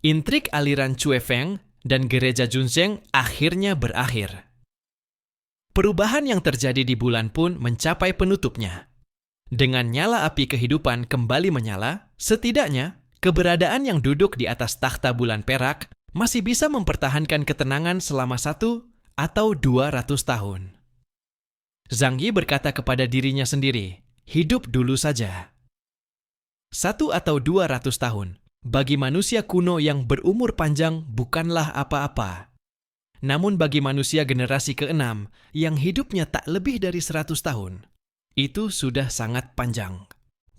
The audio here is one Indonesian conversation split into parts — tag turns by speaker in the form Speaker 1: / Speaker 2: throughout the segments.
Speaker 1: Intrik aliran Cue Feng dan gereja Junsheng akhirnya berakhir. Perubahan yang terjadi di bulan pun mencapai penutupnya. Dengan nyala api kehidupan kembali menyala, setidaknya keberadaan yang duduk di atas takhta bulan perak masih bisa mempertahankan ketenangan selama 1 atau 200 tahun. Zhang Yi berkata kepada dirinya sendiri, hidup dulu saja. 1 atau 200 tahun, bagi manusia kuno yang berumur panjang bukanlah apa-apa. Namun bagi manusia generasi ke-6 yang hidupnya tak lebih dari 100 tahun, itu sudah sangat panjang.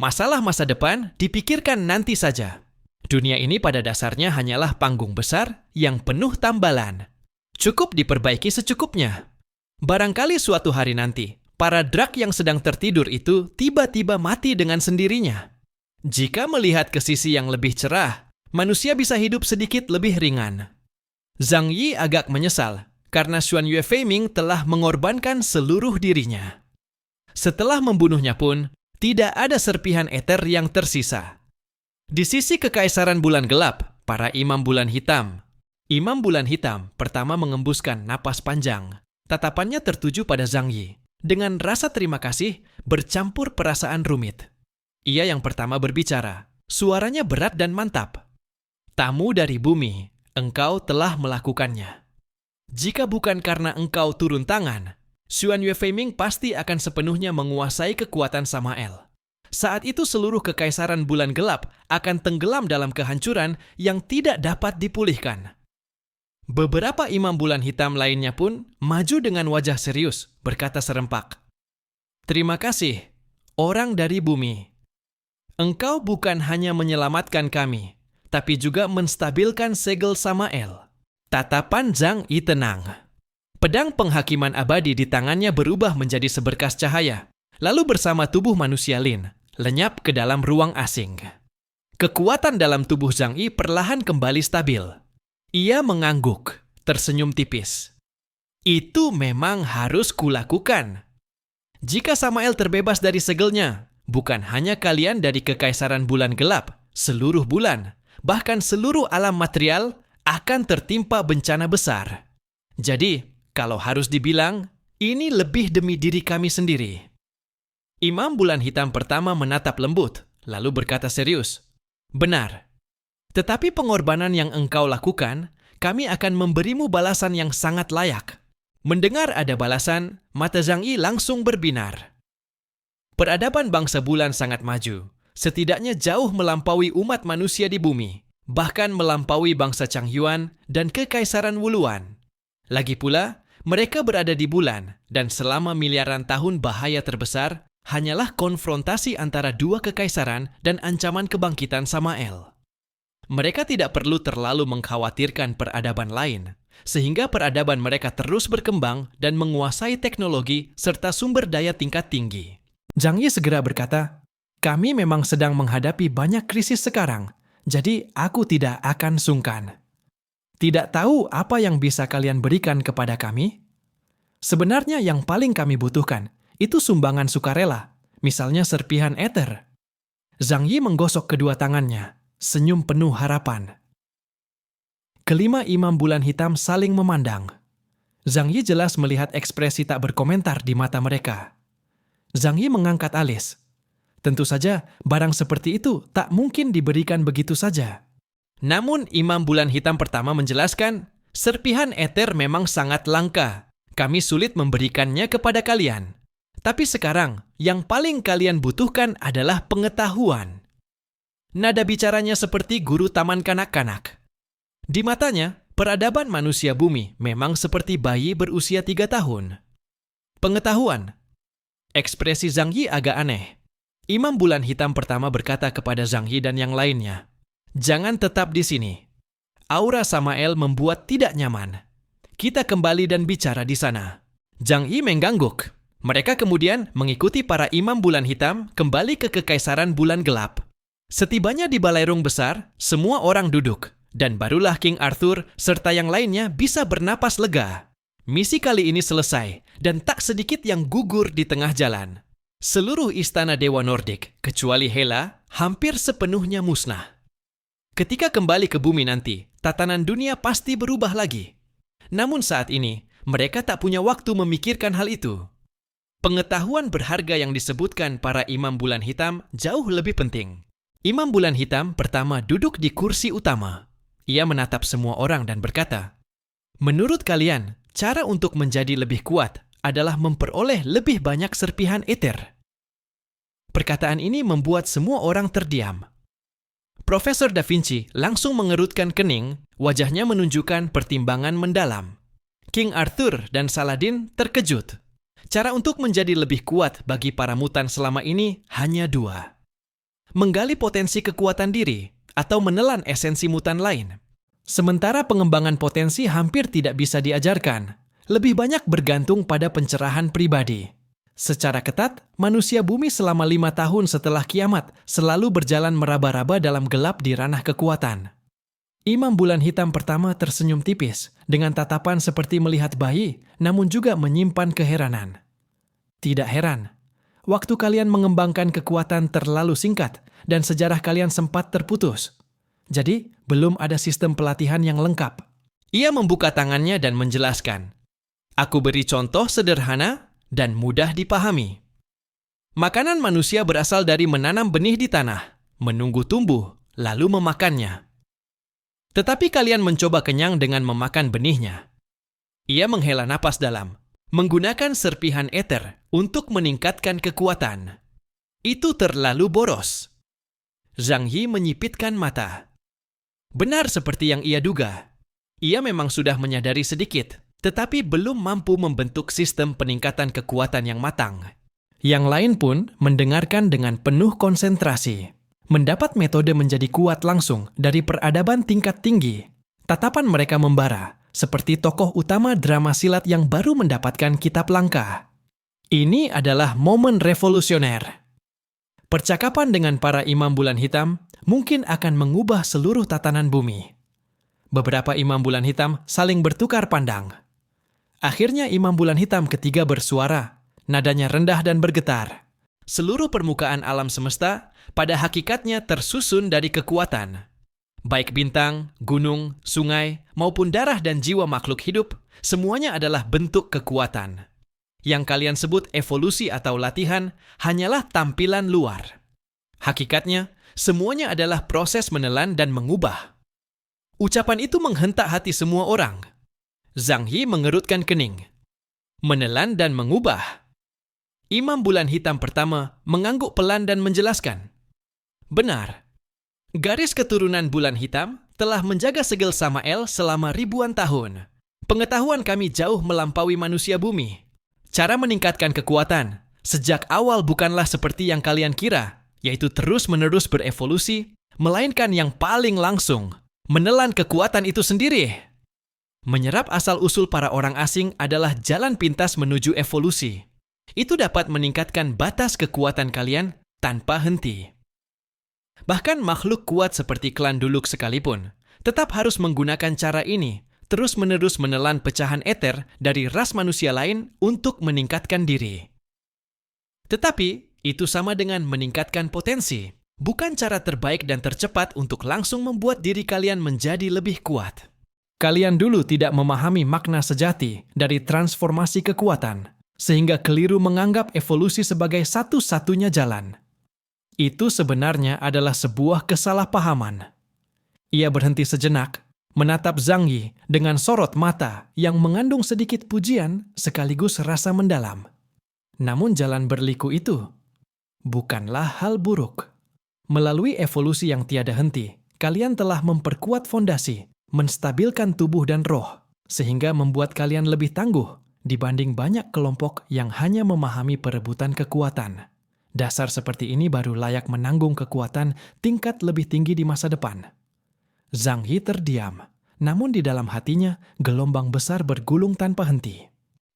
Speaker 1: Masalah masa depan dipikirkan nanti saja. Dunia ini pada dasarnya hanyalah panggung besar yang penuh tambalan. Cukup diperbaiki secukupnya. Barangkali suatu hari nanti, para drak yang sedang tertidur itu tiba-tiba mati dengan sendirinya. Jika melihat ke sisi yang lebih cerah, manusia bisa hidup sedikit lebih ringan. Zhang Yi agak menyesal karena Xuan Yue Feiming telah mengorbankan seluruh dirinya. Setelah membunuhnya pun, tidak ada serpihan eter yang tersisa. Di sisi kekaisaran bulan gelap, para imam bulan hitam. Imam bulan hitam pertama mengembuskan napas panjang. Tatapannya tertuju pada Zhang Yi. Dengan rasa terima kasih, bercampur perasaan rumit. Ia yang pertama berbicara. Suaranya berat dan mantap. Tamu dari bumi, engkau telah melakukannya. Jika bukan karena engkau turun tangan, Xuan Yue Feiming pasti akan sepenuhnya menguasai kekuatan Samael. Saat itu seluruh kekaisaran bulan gelap akan tenggelam dalam kehancuran yang tidak dapat dipulihkan. Beberapa imam bulan hitam lainnya pun maju dengan wajah serius, berkata serempak. Terima kasih, orang dari bumi. Engkau bukan hanya menyelamatkan kami, tapi juga menstabilkan segel Samael. Tatapan Zhang Yi tenang. Pedang penghakiman abadi di tangannya berubah menjadi seberkas cahaya, lalu bersama tubuh manusia Lin, lenyap ke dalam ruang asing. Kekuatan dalam tubuh Zhang Yi perlahan kembali stabil. Ia mengangguk, tersenyum tipis. Itu memang harus kulakukan. Jika Samael terbebas dari segelnya, bukan hanya kalian dari kekaisaran bulan gelap, seluruh bulan, bahkan seluruh alam material akan tertimpa bencana besar. Jadi, kalau harus dibilang, ini lebih demi diri kami sendiri. Imam bulan hitam pertama menatap lembut, lalu berkata serius, benar. Tetapi pengorbanan yang engkau lakukan, kami akan memberimu balasan yang sangat layak. Mendengar ada balasan, mata Zhang Yi langsung berbinar. Peradaban bangsa bulan sangat maju, setidaknya jauh melampaui umat manusia di bumi, bahkan melampaui bangsa Changyuan dan kekaisaran Wuluan. Lagi pula, mereka berada di bulan, dan selama miliaran tahun bahaya terbesar hanyalah konfrontasi antara dua kekaisaran dan ancaman kebangkitan Samael. Mereka tidak perlu terlalu mengkhawatirkan peradaban lain, sehingga peradaban mereka terus berkembang dan menguasai teknologi serta sumber daya tingkat tinggi. Zhang Yi segera berkata, kami memang sedang menghadapi banyak krisis sekarang, jadi aku tidak akan sungkan. Tidak tahu apa yang bisa kalian berikan kepada kami? Sebenarnya yang paling kami butuhkan, itu sumbangan sukarela, misalnya serpihan eter. Zhang Yi menggosok kedua tangannya, senyum penuh harapan. Kelima imam bulan hitam saling memandang. Zhang Yi jelas melihat ekspresi tak berkomentar di mata mereka. Zhang Yi mengangkat alis. Tentu saja, barang seperti itu tak mungkin diberikan begitu saja. Namun imam bulan hitam pertama menjelaskan, serpihan eter memang sangat langka. Kami sulit memberikannya kepada kalian. Tapi sekarang, yang paling kalian butuhkan adalah pengetahuan. Nada bicaranya seperti guru taman kanak-kanak. Di matanya, peradaban manusia bumi memang seperti bayi berusia 3 tahun. Pengetahuan. Ekspresi Zhang Yi agak aneh. Imam bulan hitam pertama berkata kepada Zhang Yi dan yang lainnya, jangan tetap di sini. Aura Samael membuat tidak nyaman. Kita kembali dan bicara di sana. Zhang Yi mengangguk. Mereka kemudian mengikuti para imam bulan hitam kembali ke kekaisaran bulan gelap. Setibanya di balairung besar, semua orang duduk, dan barulah King Arthur serta yang lainnya bisa bernapas lega. Misi kali ini selesai, dan tak sedikit yang gugur di tengah jalan. Seluruh istana Dewa Nordik, kecuali Hela, hampir sepenuhnya musnah. Ketika kembali ke bumi nanti, tatanan dunia pasti berubah lagi. Namun saat ini, mereka tak punya waktu memikirkan hal itu. Pengetahuan berharga yang disebutkan para imam bulan hitam jauh lebih penting. Imam bulan hitam pertama duduk di kursi utama. Ia menatap semua orang dan berkata, "Menurut kalian, cara untuk menjadi lebih kuat adalah memperoleh lebih banyak serpihan eter." Perkataan ini membuat semua orang terdiam. Profesor Da Vinci langsung mengerutkan kening, wajahnya menunjukkan pertimbangan mendalam. King Arthur dan Saladin terkejut. Cara untuk menjadi lebih kuat bagi para mutan selama ini hanya dua. Menggali potensi kekuatan diri atau menelan esensi mutan lain. Sementara pengembangan potensi hampir tidak bisa diajarkan, lebih banyak bergantung pada pencerahan pribadi. Secara ketat, manusia bumi selama 5 tahun setelah kiamat selalu berjalan meraba-raba dalam gelap di ranah kekuatan. Imam bulan hitam pertama tersenyum tipis dengan tatapan seperti melihat bayi, namun juga menyimpan keheranan. Tidak heran, waktu kalian mengembangkan kekuatan terlalu singkat dan sejarah kalian sempat terputus. Jadi, belum ada sistem pelatihan yang lengkap. Ia membuka tangannya dan menjelaskan, "Aku beri contoh sederhana dan mudah dipahami. Makanan manusia berasal dari menanam benih di tanah, menunggu tumbuh, lalu memakannya. Tetapi kalian mencoba kenyang dengan memakan benihnya." Ia menghela napas dalam, menggunakan serpihan eter untuk meningkatkan kekuatan. Itu terlalu boros. Zhang Yi menyipitkan mata. Benar seperti yang ia duga. Ia memang sudah menyadari sedikit, tetapi belum mampu membentuk sistem peningkatan kekuatan yang matang. Yang lain pun mendengarkan dengan penuh konsentrasi. Mendapat metode menjadi kuat langsung dari peradaban tingkat tinggi. Tatapan mereka membara, seperti tokoh utama drama silat yang baru mendapatkan kitab langka. Ini adalah momen revolusioner. Percakapan dengan para imam bulan hitam mungkin akan mengubah seluruh tatanan bumi. Beberapa imam bulan hitam saling bertukar pandang. Akhirnya imam bulan hitam ketiga bersuara, nadanya rendah dan bergetar. Seluruh permukaan alam semesta pada hakikatnya tersusun dari kekuatan. Baik bintang, gunung, sungai, maupun darah dan jiwa makhluk hidup, semuanya adalah bentuk kekuatan. Yang kalian sebut evolusi atau latihan hanyalah tampilan luar. Hakikatnya, semuanya adalah proses menelan dan mengubah. Ucapan itu menghentak hati semua orang. Zhang Yi mengerutkan kening. Menelan dan mengubah. Imam bulan hitam pertama mengangguk pelan dan menjelaskan. Benar. Garis keturunan bulan hitam telah menjaga segel Samael selama ribuan tahun. Pengetahuan kami jauh melampaui manusia bumi. Cara meningkatkan kekuatan sejak awal bukanlah seperti yang kalian kira, yaitu terus-menerus berevolusi, melainkan yang paling langsung, menelan kekuatan itu sendiri. Menyerap asal-usul para orang asing adalah jalan pintas menuju evolusi. Itu dapat meningkatkan batas kekuatan kalian tanpa henti. Bahkan makhluk kuat seperti klan Duluk sekalipun tetap harus menggunakan cara ini, terus-menerus menelan pecahan eter dari ras manusia lain untuk meningkatkan diri. Tetapi, itu sama dengan meningkatkan potensi, bukan cara terbaik dan tercepat untuk langsung membuat diri kalian menjadi lebih kuat. Kalian dulu tidak memahami makna sejati dari transformasi kekuatan, sehingga keliru menganggap evolusi sebagai satu-satunya jalan. Itu sebenarnya adalah sebuah kesalahpahaman. Ia berhenti sejenak, menatap Zhang Yi dengan sorot mata yang mengandung sedikit pujian sekaligus rasa mendalam. Namun jalan berliku itu bukanlah hal buruk. Melalui evolusi yang tiada henti, kalian telah memperkuat fondasi, menstabilkan tubuh dan roh, sehingga membuat kalian lebih tangguh dibanding banyak kelompok yang hanya memahami perebutan kekuatan. Dasar seperti ini baru layak menanggung kekuatan tingkat lebih tinggi di masa depan. Zhang Yi terdiam, namun di dalam hatinya gelombang besar bergulung tanpa henti.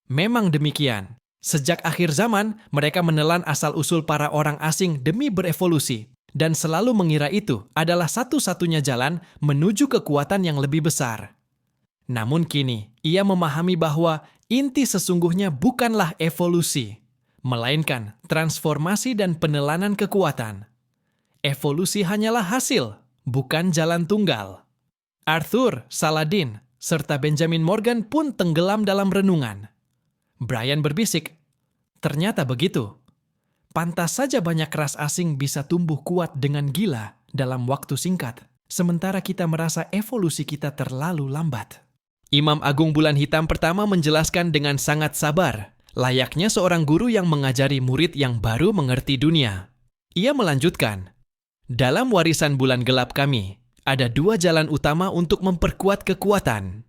Speaker 1: Memang demikian. Sejak akhir zaman, mereka menelan asal-usul para orang asing demi berevolusi, dan selalu mengira itu adalah satu-satunya jalan menuju kekuatan yang lebih besar. Namun kini, ia memahami bahwa inti sesungguhnya bukanlah evolusi, melainkan transformasi dan penelanan kekuatan. Evolusi hanyalah hasil, bukan jalan tunggal. Arthur, Saladin, serta Benjamin Morgan pun tenggelam dalam renungan. Brian berbisik, "Ternyata begitu. Pantas saja banyak ras asing bisa tumbuh kuat dengan gila dalam waktu singkat, sementara kita merasa evolusi kita terlalu lambat." Imam Agung Bulan Hitam pertama menjelaskan dengan sangat sabar, layaknya seorang guru yang mengajari murid yang baru mengerti dunia. Ia melanjutkan, "Dalam warisan bulan gelap kami, ada 2 jalan utama untuk memperkuat kekuatan.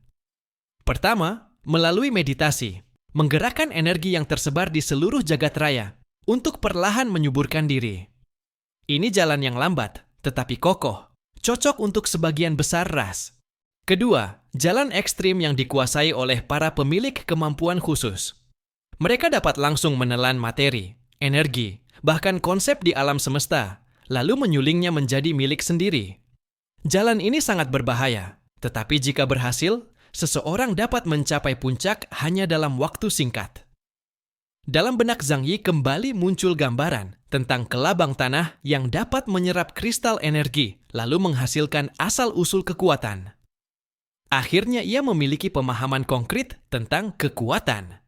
Speaker 1: Pertama, melalui meditasi, menggerakkan energi yang tersebar di seluruh jagat raya untuk perlahan menyuburkan diri. Ini jalan yang lambat, tetapi kokoh, cocok untuk sebagian besar ras. Kedua, jalan ekstrim yang dikuasai oleh para pemilik kemampuan khusus. Mereka dapat langsung menelan materi, energi, bahkan konsep di alam semesta, lalu menyulingnya menjadi milik sendiri. Jalan ini sangat berbahaya, tetapi jika berhasil, seseorang dapat mencapai puncak hanya dalam waktu singkat." Dalam benak Zhang Yi kembali muncul gambaran tentang kelabang tanah yang dapat menyerap kristal energi, lalu menghasilkan asal-usul kekuatan. Akhirnya ia memiliki pemahaman konkret tentang kekuatan.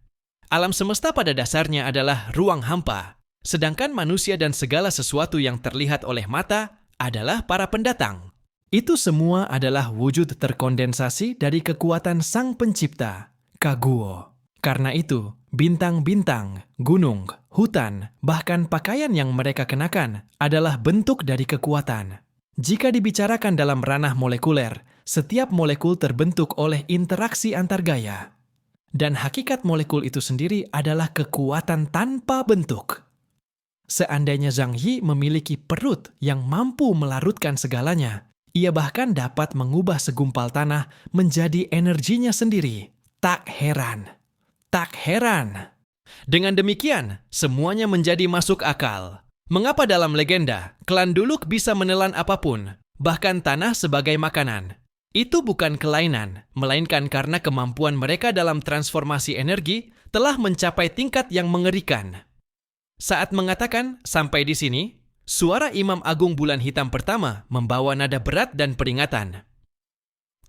Speaker 1: Alam semesta pada dasarnya adalah ruang hampa, sedangkan manusia dan segala sesuatu yang terlihat oleh mata adalah para pendatang. Itu semua adalah wujud terkondensasi dari kekuatan Sang Pencipta, Kaguo. Karena itu, bintang-bintang, gunung, hutan, bahkan pakaian yang mereka kenakan adalah bentuk dari kekuatan. Jika dibicarakan dalam ranah molekuler, setiap molekul terbentuk oleh interaksi antar gaya. Dan hakikat molekul itu sendiri adalah kekuatan tanpa bentuk. Seandainya Zhang Yi memiliki perut yang mampu melarutkan segalanya, ia bahkan dapat mengubah segumpal tanah menjadi energinya sendiri. Tak heran. Tak heran. Dengan demikian, semuanya menjadi masuk akal. Mengapa dalam legenda, klan Duluk bisa menelan apapun, bahkan tanah sebagai makanan? Itu bukan kelainan, melainkan karena kemampuan mereka dalam transformasi energi telah mencapai tingkat yang mengerikan. Saat mengatakan sampai di sini, suara Imam Agung Bulan Hitam pertama membawa nada berat dan peringatan.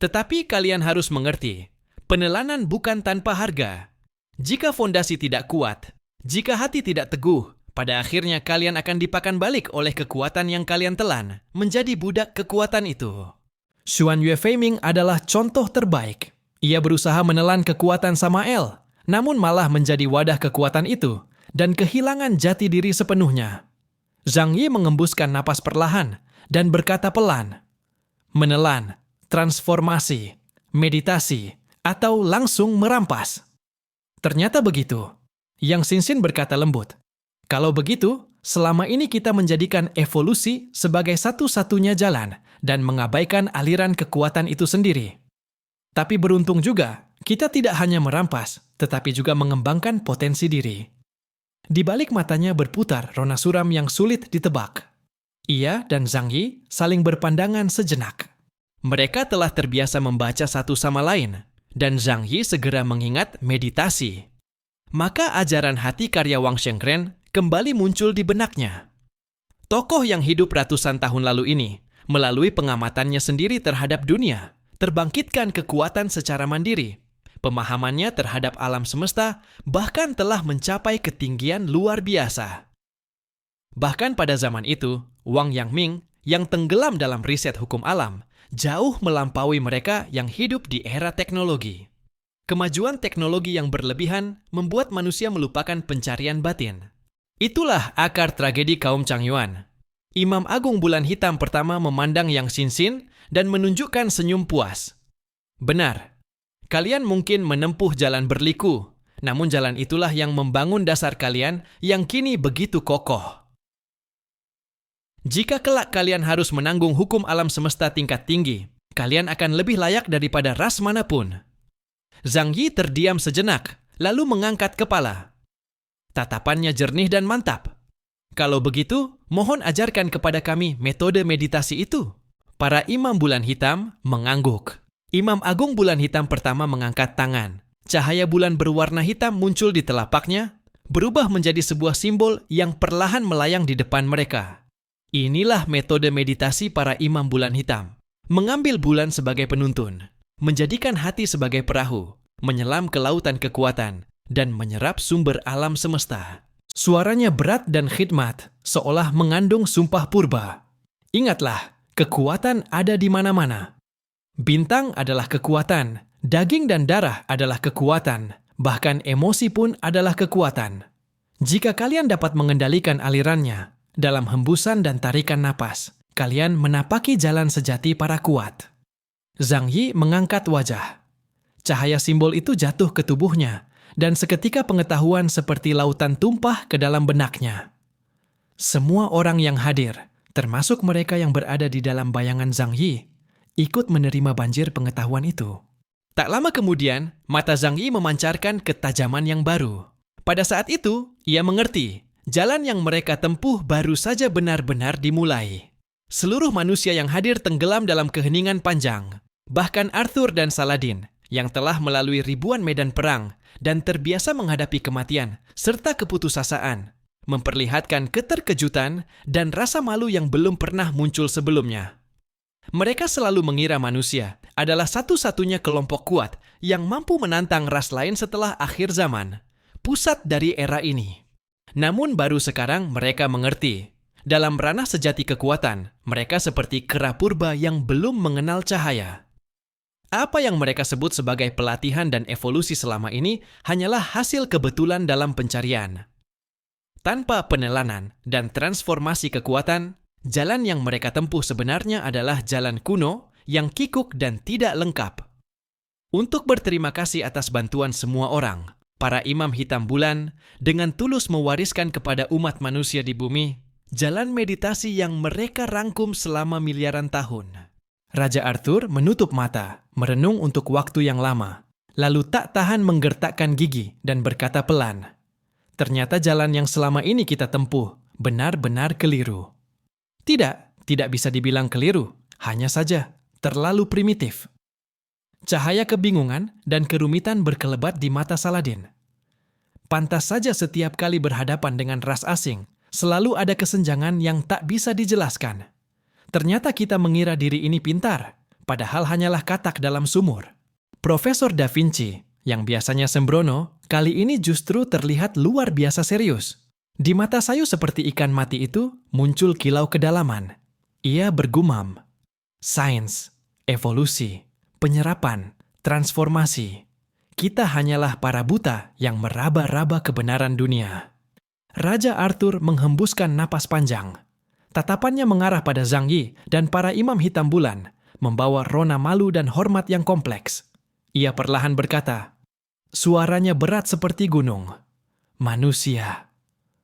Speaker 1: Tetapi kalian harus mengerti, penelanan bukan tanpa harga. Jika fondasi tidak kuat, jika hati tidak teguh, pada akhirnya kalian akan dipakan balik oleh kekuatan yang kalian telan, menjadi budak kekuatan itu. Xuan Yue Feiming adalah contoh terbaik. Ia berusaha menelan kekuatan Samael, namun malah menjadi wadah kekuatan itu, dan kehilangan jati diri sepenuhnya. Zhang Yi mengembuskan napas perlahan dan berkata pelan, "Menelan, transformasi, meditasi, atau langsung merampas." Ternyata begitu. Yang Xinxin berkata lembut, "Kalau begitu, selama ini kita menjadikan evolusi sebagai satu-satunya jalan dan mengabaikan aliran kekuatan itu sendiri. Tapi beruntung juga, kita tidak hanya merampas, tetapi juga mengembangkan potensi diri." Di balik matanya berputar rona suram yang sulit ditebak. Ia dan Zhang Yi saling berpandangan sejenak. Mereka telah terbiasa membaca satu sama lain, dan Zhang Yi segera mengingat meditasi. Maka ajaran hati karya Wang Shengren kembali muncul di benaknya. Tokoh yang hidup ratusan tahun lalu ini, melalui pengamatannya sendiri terhadap dunia, terbangkitkan kekuatan secara mandiri. Pemahamannya terhadap alam semesta bahkan telah mencapai ketinggian luar biasa. Bahkan pada zaman itu, Wang Yangming yang tenggelam dalam riset hukum alam, jauh melampaui mereka yang hidup di era teknologi. Kemajuan teknologi yang berlebihan membuat manusia melupakan pencarian batin. Itulah akar tragedi kaum Changyuan. Imam Agung Bulan Hitam pertama memandang Yang Xinxin dan menunjukkan senyum puas. Benar. Kalian mungkin menempuh jalan berliku, namun jalan itulah yang membangun dasar kalian yang kini begitu kokoh. Jika kelak kalian harus menanggung hukum alam semesta tingkat tinggi, kalian akan lebih layak daripada ras manapun. Zhang Yi terdiam sejenak, lalu mengangkat kepala. Tatapannya jernih dan mantap. Kalau begitu, mohon ajarkan kepada kami metode meditasi itu. Para imam bulan hitam mengangguk. Imam Agung Bulan Hitam pertama mengangkat tangan. Cahaya bulan berwarna hitam muncul di telapaknya, berubah menjadi sebuah simbol yang perlahan melayang di depan mereka. Inilah metode meditasi para imam bulan hitam. Mengambil bulan sebagai penuntun, menjadikan hati sebagai perahu, menyelam ke lautan kekuatan, dan menyerap sumber alam semesta. Suaranya berat dan khidmat, seolah mengandung sumpah purba. Ingatlah, kekuatan ada di mana-mana. Bintang adalah kekuatan, daging dan darah adalah kekuatan, bahkan emosi pun adalah kekuatan. Jika kalian dapat mengendalikan alirannya, dalam hembusan dan tarikan napas, kalian menapaki jalan sejati para kuat. Zhang Yi mengangkat wajah. Cahaya simbol itu jatuh ke tubuhnya, dan seketika pengetahuan seperti lautan tumpah ke dalam benaknya. Semua orang yang hadir, termasuk mereka yang berada di dalam bayangan Zhang Yi, ikut menerima banjir pengetahuan itu. Tak lama kemudian, mata Zhang Yi memancarkan ketajaman yang baru. Pada saat itu, ia mengerti, jalan yang mereka tempuh baru saja benar-benar dimulai. Seluruh manusia yang hadir tenggelam dalam keheningan panjang. Bahkan Arthur dan Saladin, yang telah melalui ribuan medan perang dan terbiasa menghadapi kematian serta keputusasaan, memperlihatkan keterkejutan dan rasa malu yang belum pernah muncul sebelumnya. Mereka selalu mengira manusia adalah satu-satunya kelompok kuat yang mampu menantang ras lain setelah akhir zaman, pusat dari era ini. Namun baru sekarang mereka mengerti, dalam ranah sejati kekuatan, mereka seperti kera purba yang belum mengenal cahaya. Apa yang mereka sebut sebagai pelatihan dan evolusi selama ini hanyalah hasil kebetulan dalam pencarian. Tanpa penelanan dan transformasi kekuatan, jalan yang mereka tempuh sebenarnya adalah jalan kuno yang kikuk dan tidak lengkap. Untuk berterima kasih atas bantuan semua orang, para imam hitam bulan dengan tulus mewariskan kepada umat manusia di bumi jalan meditasi yang mereka rangkum selama miliaran tahun. Raja Arthur menutup mata, merenung untuk waktu yang lama, lalu tak tahan menggertakkan gigi dan berkata pelan, "Ternyata jalan yang selama ini kita tempuh benar-benar keliru." Tidak bisa dibilang keliru, hanya saja terlalu primitif. Cahaya kebingungan dan kerumitan berkelebat di mata Saladin. Pantas saja setiap kali berhadapan dengan ras asing, selalu ada kesenjangan yang tak bisa dijelaskan. Ternyata kita mengira diri ini pintar, padahal hanyalah katak dalam sumur. Profesor Da Vinci, yang biasanya sembrono, kali ini justru terlihat luar biasa serius. Di mata Sayu seperti ikan mati itu muncul kilau kedalaman. Ia bergumam, "Sains, evolusi, penyerapan, transformasi. Kita hanyalah para buta yang meraba-raba kebenaran dunia." Raja Arthur menghembuskan napas panjang. Tatapannya mengarah pada Zhang Yi dan para imam hitam bulan, membawa rona malu dan hormat yang kompleks. Ia perlahan berkata, suaranya berat seperti gunung, "Manusia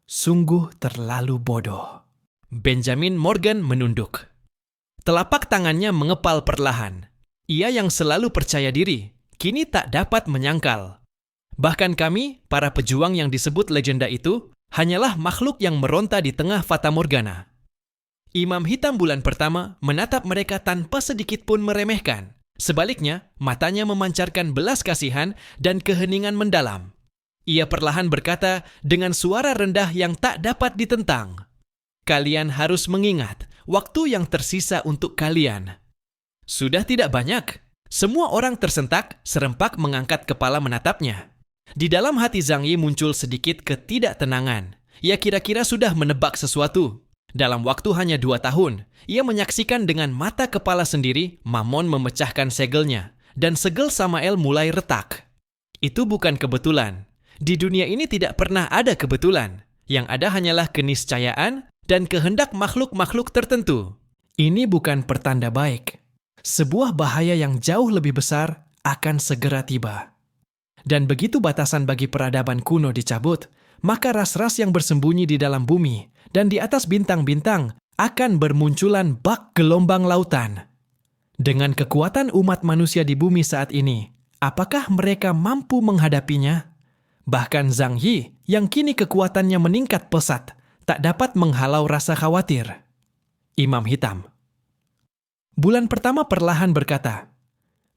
Speaker 1: sungguh terlalu bodoh." Benjamin Morgan menunduk. Telapak tangannya mengepal perlahan. Ia yang selalu percaya diri, kini tak dapat menyangkal. Bahkan kami, para pejuang yang disebut legenda itu, hanyalah makhluk yang meronta di tengah fata morgana. Imam hitam bulan pertama menatap mereka tanpa sedikit pun meremehkan. Sebaliknya, matanya memancarkan belas kasihan dan keheningan mendalam. Ia perlahan berkata dengan suara rendah yang tak dapat ditentang, "Kalian harus mengingat waktu yang tersisa untuk kalian. Sudah tidak banyak." Semua orang tersentak, serempak mengangkat kepala menatapnya. Di dalam hati Zhang Yi muncul sedikit ketidaktenangan. Ia kira-kira sudah menebak sesuatu. Dalam waktu hanya 2 tahun, ia menyaksikan dengan mata kepala sendiri Mammon memecahkan segelnya, dan segel Samael mulai retak. Itu bukan kebetulan. Di dunia ini tidak pernah ada kebetulan. Yang ada hanyalah keniscayaan dan kehendak makhluk-makhluk tertentu. Ini bukan pertanda baik. Sebuah bahaya yang jauh lebih besar akan segera tiba. Dan begitu batasan bagi peradaban kuno dicabut, maka ras-ras yang bersembunyi di dalam bumi dan di atas bintang-bintang akan bermunculan bak gelombang lautan. Dengan kekuatan umat manusia di bumi saat ini, apakah mereka mampu menghadapinya? Bahkan Zhang Yi, yang kini kekuatannya meningkat pesat, tak dapat menghalau rasa khawatir. Imam Hitam. Bulan pertama perlahan berkata,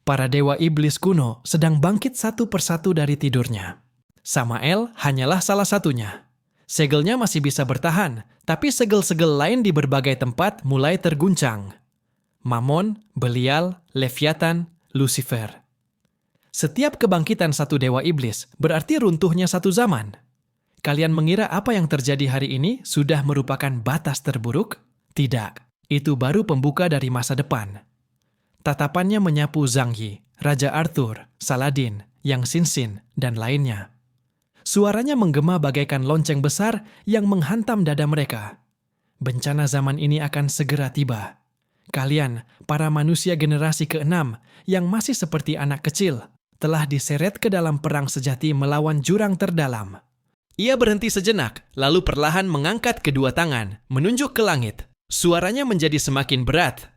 Speaker 1: para dewa iblis kuno sedang bangkit satu persatu dari tidurnya. Samael hanyalah salah satunya. Segelnya masih bisa bertahan, tapi segel-segel lain di berbagai tempat mulai terguncang. Mammon, Belial, Leviathan, Lucifer. Setiap kebangkitan satu dewa iblis berarti runtuhnya satu zaman. Kalian mengira apa yang terjadi hari ini sudah merupakan batas terburuk? Tidak, itu baru pembuka dari masa depan. Tatapannya menyapu Zhang Yi, Raja Arthur, Saladin, Yang Xinxin, dan lainnya. Suaranya menggema bagaikan lonceng besar yang menghantam dada mereka. Bencana zaman ini akan segera tiba. Kalian, para manusia generasi ke-6 yang masih seperti anak kecil, telah diseret ke dalam perang sejati melawan jurang terdalam. Ia berhenti sejenak, lalu perlahan mengangkat kedua tangan, menunjuk ke langit. Suaranya menjadi semakin berat.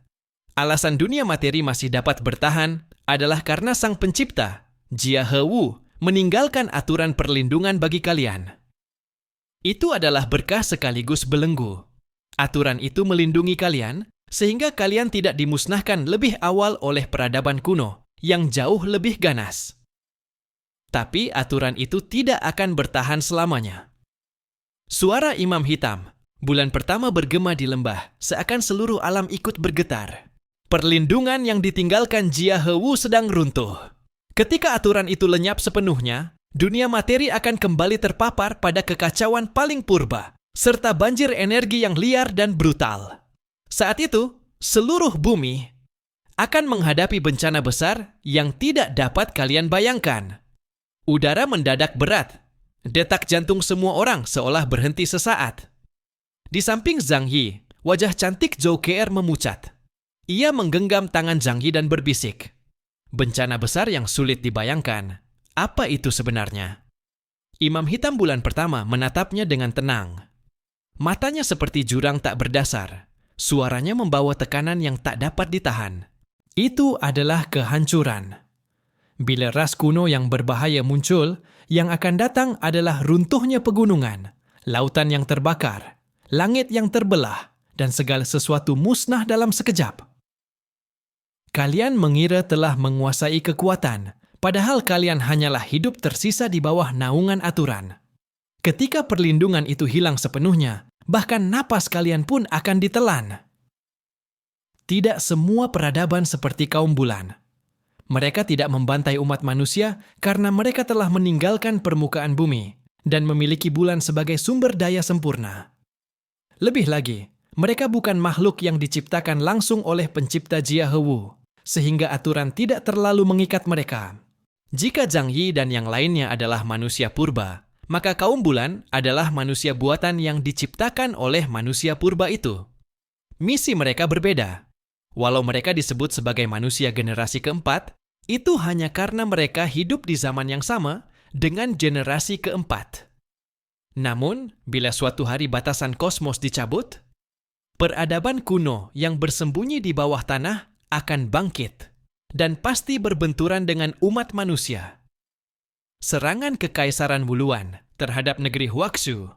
Speaker 1: Alasan dunia materi masih dapat bertahan adalah karena Sang Pencipta, Jia He Wu, meninggalkan aturan perlindungan bagi kalian. Itu adalah berkah sekaligus belenggu. Aturan itu melindungi kalian, sehingga kalian tidak dimusnahkan lebih awal oleh peradaban kuno yang jauh lebih ganas. Tapi aturan itu tidak akan bertahan selamanya. Suara Imam Hitam, bulan pertama bergema di lembah, seakan seluruh alam ikut bergetar. Perlindungan yang ditinggalkan Jia He Wu sedang runtuh. Ketika aturan itu lenyap sepenuhnya, dunia materi akan kembali terpapar pada kekacauan paling purba, serta banjir energi yang liar dan brutal. Saat itu, seluruh bumi akan menghadapi bencana besar yang tidak dapat kalian bayangkan. Udara mendadak berat. Detak jantung semua orang seolah berhenti sesaat. Di samping Zhang Yi, wajah cantik Zhou Ke'er memucat. Ia menggenggam tangan Zhang Yi dan berbisik. Bencana besar yang sulit dibayangkan. Apa itu sebenarnya? Imam Hitam bulan pertama menatapnya dengan tenang. Matanya seperti jurang tak berdasar. Suaranya membawa tekanan yang tak dapat ditahan. Itu adalah kehancuran. Bila ras kuno yang berbahaya muncul, yang akan datang adalah runtuhnya pegunungan, lautan yang terbakar, langit yang terbelah, dan segala sesuatu musnah dalam sekejap. Kalian mengira telah menguasai kekuatan, padahal kalian hanyalah hidup tersisa di bawah naungan aturan. Ketika perlindungan itu hilang sepenuhnya, bahkan napas kalian pun akan ditelan. Tidak semua peradaban seperti kaum bulan. Mereka tidak membantai umat manusia karena mereka telah meninggalkan permukaan bumi dan memiliki bulan sebagai sumber daya sempurna. Lebih lagi, mereka bukan makhluk yang diciptakan langsung oleh pencipta Jia He Wu, sehingga aturan tidak terlalu mengikat mereka. Jika Zhang Yi dan yang lainnya adalah manusia purba, maka kaum bulan adalah manusia buatan yang diciptakan oleh manusia purba itu. Misi mereka berbeda. Walau mereka disebut sebagai manusia generasi keempat, itu hanya karena mereka hidup di zaman yang sama dengan generasi keempat. Namun, bila suatu hari batasan kosmos dicabut, peradaban kuno yang bersembunyi di bawah tanah akan bangkit dan pasti berbenturan dengan umat manusia. Serangan Kekaisaran Wuluan terhadap negeri Huaxu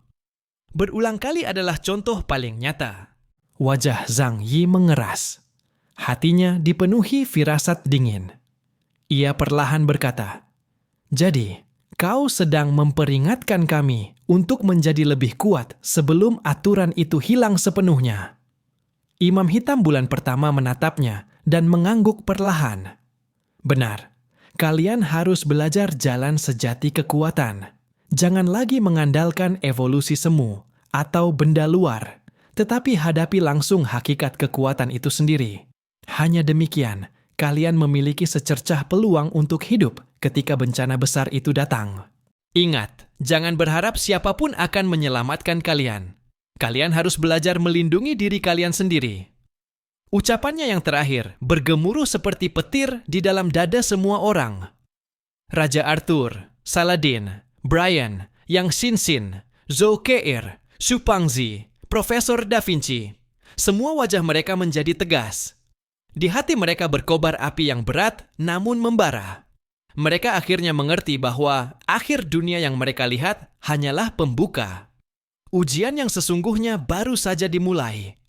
Speaker 1: berulang kali adalah contoh paling nyata. Wajah Zhang Yi mengeras. Hatinya dipenuhi firasat dingin. Ia perlahan berkata, "Jadi, kau sedang memperingatkan kami untuk menjadi lebih kuat sebelum aturan itu hilang sepenuhnya." Imam Hitam bulan pertama menatapnya dan mengangguk perlahan. "Benar, kalian harus belajar jalan sejati kekuatan. Jangan lagi mengandalkan evolusi semu atau benda luar, tetapi hadapi langsung hakikat kekuatan itu sendiri. Hanya demikian, kalian memiliki secercah peluang untuk hidup ketika bencana besar itu datang. Ingat, jangan berharap siapapun akan menyelamatkan kalian. Kalian harus belajar melindungi diri kalian sendiri." Ucapannya yang terakhir bergemuruh seperti petir di dalam dada semua orang. Raja Arthur, Saladin, Brian, Yang Xinxin, Zhou Ke'er, Xu Pangzi, Profesor Da Vinci, semua wajah mereka menjadi tegas. Di hati mereka berkobar api yang berat namun membara. Mereka akhirnya mengerti bahwa akhir dunia yang mereka lihat hanyalah pembuka. Ujian yang sesungguhnya baru saja dimulai.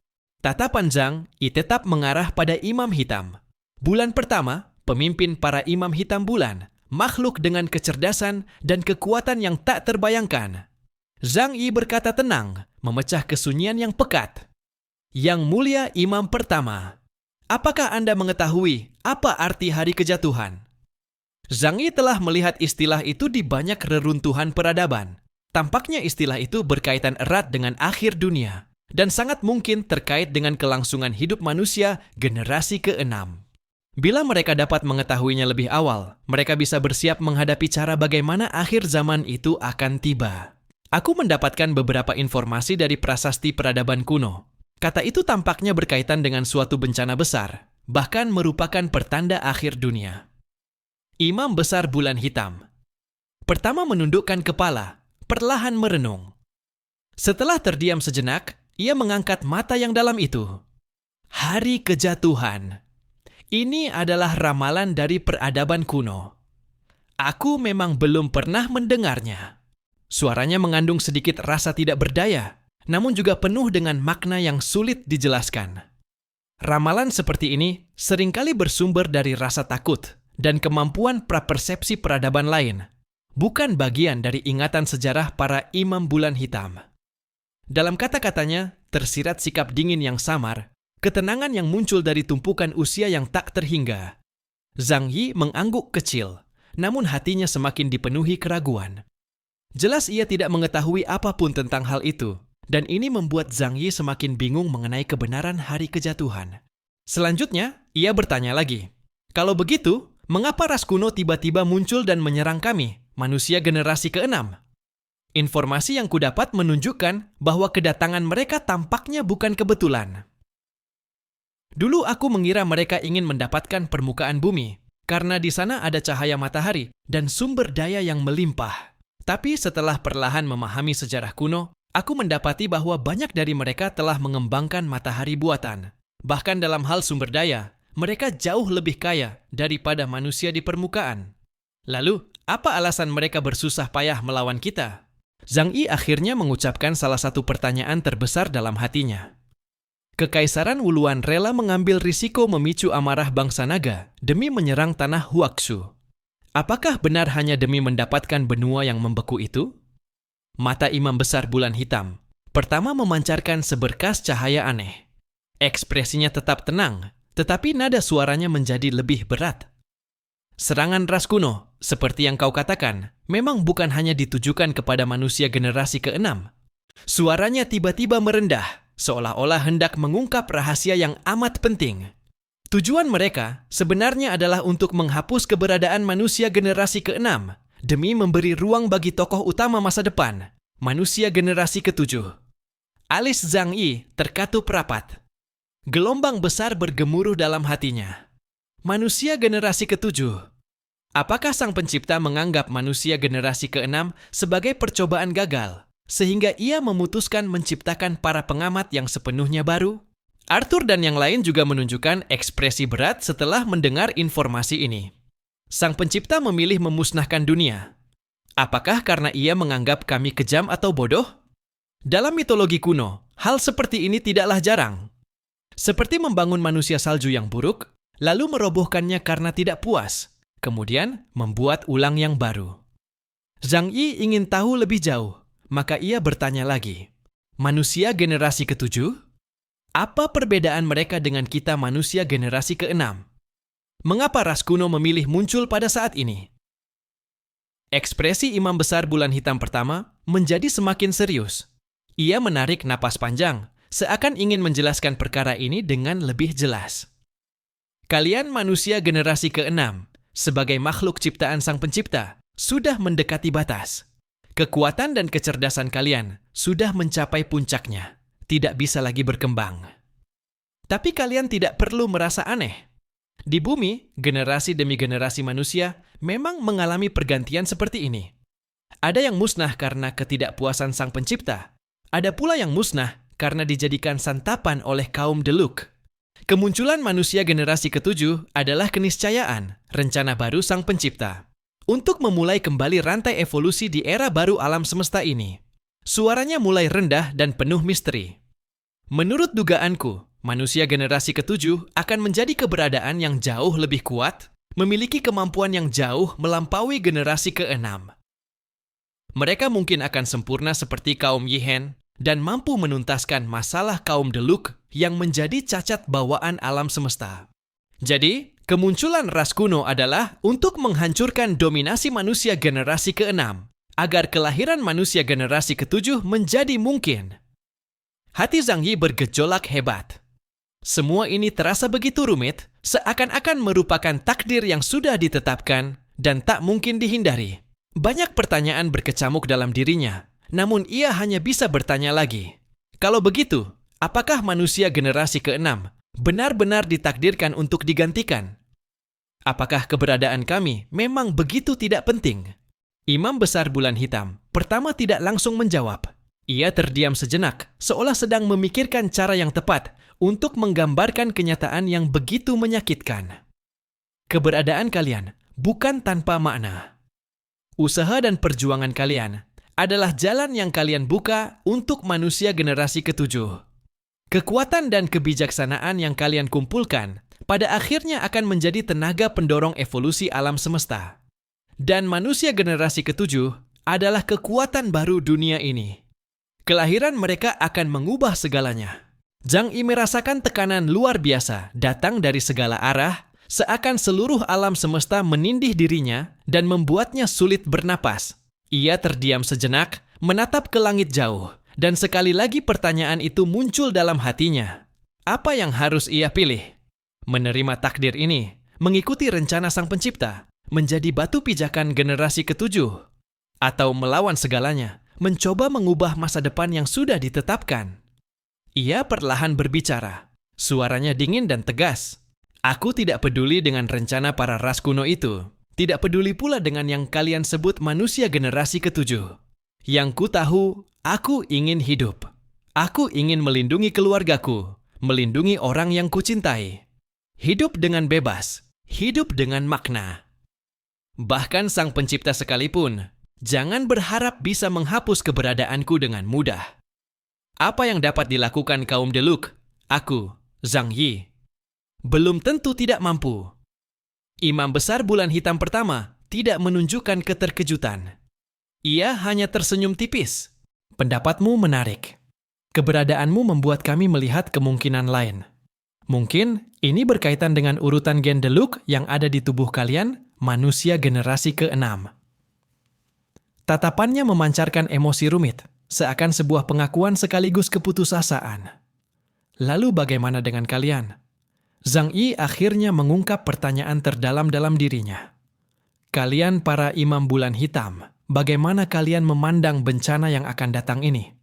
Speaker 1: Tatapan Zhang Yi tetap mengarah pada Imam Hitam. Bulan pertama, pemimpin para Imam Hitam bulan, makhluk dengan kecerdasan dan kekuatan yang tak terbayangkan. Zhang Yi berkata tenang, memecah kesunyian yang pekat. Yang mulia Imam pertama, apakah Anda mengetahui apa arti hari kejatuhan? Zhang Yi telah melihat istilah itu di banyak reruntuhan peradaban. Tampaknya istilah itu berkaitan erat dengan akhir dunia dan sangat mungkin terkait dengan kelangsungan hidup manusia generasi ke-6. Bila mereka dapat mengetahuinya lebih awal, mereka bisa bersiap menghadapi cara bagaimana akhir zaman itu akan tiba. Aku mendapatkan beberapa informasi dari prasasti peradaban kuno. Kata itu tampaknya berkaitan dengan suatu bencana besar, bahkan merupakan pertanda akhir dunia. Imam besar bulan hitam. Pertama menundukkan kepala, perlahan merenung. Setelah terdiam sejenak, ia mengangkat mata yang dalam itu. Hari kejatuhan. Ini adalah ramalan dari peradaban kuno. Aku memang belum pernah mendengarnya. Suaranya mengandung sedikit rasa tidak berdaya, namun juga penuh dengan makna yang sulit dijelaskan. Ramalan seperti ini seringkali bersumber dari rasa takut dan kemampuan prapersepsi peradaban lain, bukan bagian dari ingatan sejarah para imam bulan hitam. Dalam kata-katanya, tersirat sikap dingin yang samar, ketenangan yang muncul dari tumpukan usia yang tak terhingga. Zhang Yi mengangguk kecil, namun hatinya semakin dipenuhi keraguan. Jelas ia tidak mengetahui apapun tentang hal itu, dan ini membuat Zhang Yi semakin bingung mengenai kebenaran hari kejatuhan. Selanjutnya, ia bertanya lagi, kalau begitu, mengapa ras kuno tiba-tiba muncul dan menyerang kami, manusia generasi ke-6? Informasi yang kudapat menunjukkan bahwa kedatangan mereka tampaknya bukan kebetulan. Dulu aku mengira mereka ingin mendapatkan permukaan bumi, karena di sana ada cahaya matahari dan sumber daya yang melimpah. Tapi setelah perlahan memahami sejarah kuno, aku mendapati bahwa banyak dari mereka telah mengembangkan matahari buatan. Bahkan dalam hal sumber daya, mereka jauh lebih kaya daripada manusia di permukaan. Lalu, apa alasan mereka bersusah payah melawan kita? Zhang Yi akhirnya mengucapkan salah satu pertanyaan terbesar dalam hatinya. Kekaisaran Wuluan rela mengambil risiko memicu amarah bangsa naga demi menyerang tanah Huaxu. Apakah benar hanya demi mendapatkan benua yang membeku itu? Mata imam besar bulan hitam pertama memancarkan seberkas cahaya aneh. Ekspresinya tetap tenang, tetapi nada suaranya menjadi lebih berat. Serangan ras kuno, seperti yang kau katakan, memang bukan hanya ditujukan kepada manusia generasi ke-6. Suaranya tiba-tiba merendah, seolah-olah hendak mengungkap rahasia yang amat penting. Tujuan mereka sebenarnya adalah untuk menghapus keberadaan manusia generasi ke-6 demi memberi ruang bagi tokoh utama masa depan, manusia generasi ke-7. Alis Zhang Yi terkatup rapat. Gelombang besar bergemuruh dalam hatinya. Manusia generasi ke-7. Apakah Sang Pencipta menganggap manusia generasi ke-6 sebagai percobaan gagal, sehingga ia memutuskan menciptakan para pengamat yang sepenuhnya baru? Arthur dan yang lain juga menunjukkan ekspresi berat setelah mendengar informasi ini. Sang Pencipta memilih memusnahkan dunia. Apakah karena ia menganggap kami kejam atau bodoh? Dalam mitologi kuno, hal seperti ini tidaklah jarang. Seperti membangun manusia salju yang buruk, lalu merobohkannya karena tidak puas, kemudian membuat ulang yang baru. Zhang Yi ingin tahu lebih jauh, maka ia bertanya lagi, manusia generasi ke-7? Apa perbedaan mereka dengan kita manusia generasi ke-6? Mengapa ras kuno memilih muncul pada saat ini? Ekspresi imam besar bulan hitam pertama menjadi semakin serius. Ia menarik napas panjang, seakan ingin menjelaskan perkara ini dengan lebih jelas. Kalian manusia generasi ke-6, sebagai makhluk ciptaan Sang Pencipta, sudah mendekati batas. Kekuatan dan kecerdasan kalian sudah mencapai puncaknya, tidak bisa lagi berkembang. Tapi kalian tidak perlu merasa aneh. Di bumi, generasi demi generasi manusia memang mengalami pergantian seperti ini. Ada yang musnah karena ketidakpuasan Sang Pencipta. Ada pula yang musnah karena dijadikan santapan oleh kaum Deluk. Kemunculan manusia generasi ke-7 adalah keniscayaan, rencana baru Sang Pencipta untuk memulai kembali rantai evolusi di era baru alam semesta ini. Suaranya mulai rendah dan penuh misteri. Menurut dugaanku, manusia generasi ke-7 akan menjadi keberadaan yang jauh lebih kuat, memiliki kemampuan yang jauh melampaui generasi ke-6. Mereka mungkin akan sempurna seperti kaum Yihen dan mampu menuntaskan masalah kaum Deluk yang menjadi cacat bawaan alam semesta. Jadi, kemunculan ras kuno adalah untuk menghancurkan dominasi manusia generasi ke-6, agar kelahiran manusia generasi ke-7 menjadi mungkin. Hati Zhang Yi bergejolak hebat. Semua ini terasa begitu rumit, seakan-akan merupakan takdir yang sudah ditetapkan dan tak mungkin dihindari. Banyak pertanyaan berkecamuk dalam dirinya, namun ia hanya bisa bertanya lagi. Kalau begitu, apakah manusia generasi ke-6 benar-benar ditakdirkan untuk digantikan? Apakah keberadaan kami memang begitu tidak penting? Imam Besar Bulan Hitam pertama tidak langsung menjawab. Ia terdiam sejenak, seolah sedang memikirkan cara yang tepat untuk menggambarkan kenyataan yang begitu menyakitkan. Keberadaan kalian bukan tanpa makna. Usaha dan perjuangan kalian adalah jalan yang kalian buka untuk manusia generasi ke-7. Kekuatan dan kebijaksanaan yang kalian kumpulkan pada akhirnya akan menjadi tenaga pendorong evolusi alam semesta. Dan manusia generasi ke-7 adalah kekuatan baru dunia ini. Kelahiran mereka akan mengubah segalanya. Zhang Yi merasakan tekanan luar biasa datang dari segala arah, seakan seluruh alam semesta menindih dirinya dan membuatnya sulit bernapas. Ia terdiam sejenak, menatap ke langit jauh, dan sekali lagi pertanyaan itu muncul dalam hatinya. Apa yang harus ia pilih? Menerima takdir ini, mengikuti rencana Sang Pencipta, menjadi batu pijakan generasi ke-7, atau melawan segalanya, mencoba mengubah masa depan yang sudah ditetapkan. Ia perlahan berbicara. Suaranya dingin dan tegas. Aku tidak peduli dengan rencana para ras kuno itu. Tidak peduli pula dengan yang kalian sebut manusia generasi ke-7. Yang ku tahu, aku ingin hidup. Aku ingin melindungi keluargaku, melindungi orang yang kucintai. Hidup dengan bebas, hidup dengan makna. Bahkan Sang Pencipta sekalipun, jangan berharap bisa menghapus keberadaanku dengan mudah. Apa yang dapat dilakukan kaum Deluk, aku, Zhang Yi, belum tentu tidak mampu. Imam Besar Bulan Hitam pertama tidak menunjukkan keterkejutan. Ia hanya tersenyum tipis. Pendapatmu menarik. Keberadaanmu membuat kami melihat kemungkinan lain. Mungkin ini berkaitan dengan urutan gen Deluk yang ada di tubuh kalian, manusia generasi ke-6. Tatapannya memancarkan emosi rumit, seakan sebuah pengakuan sekaligus keputusasaan. Lalu bagaimana dengan kalian? Zhang Yi akhirnya mengungkap pertanyaan terdalam dalam dirinya. Kalian para imam bulan hitam, bagaimana kalian memandang bencana yang akan datang ini?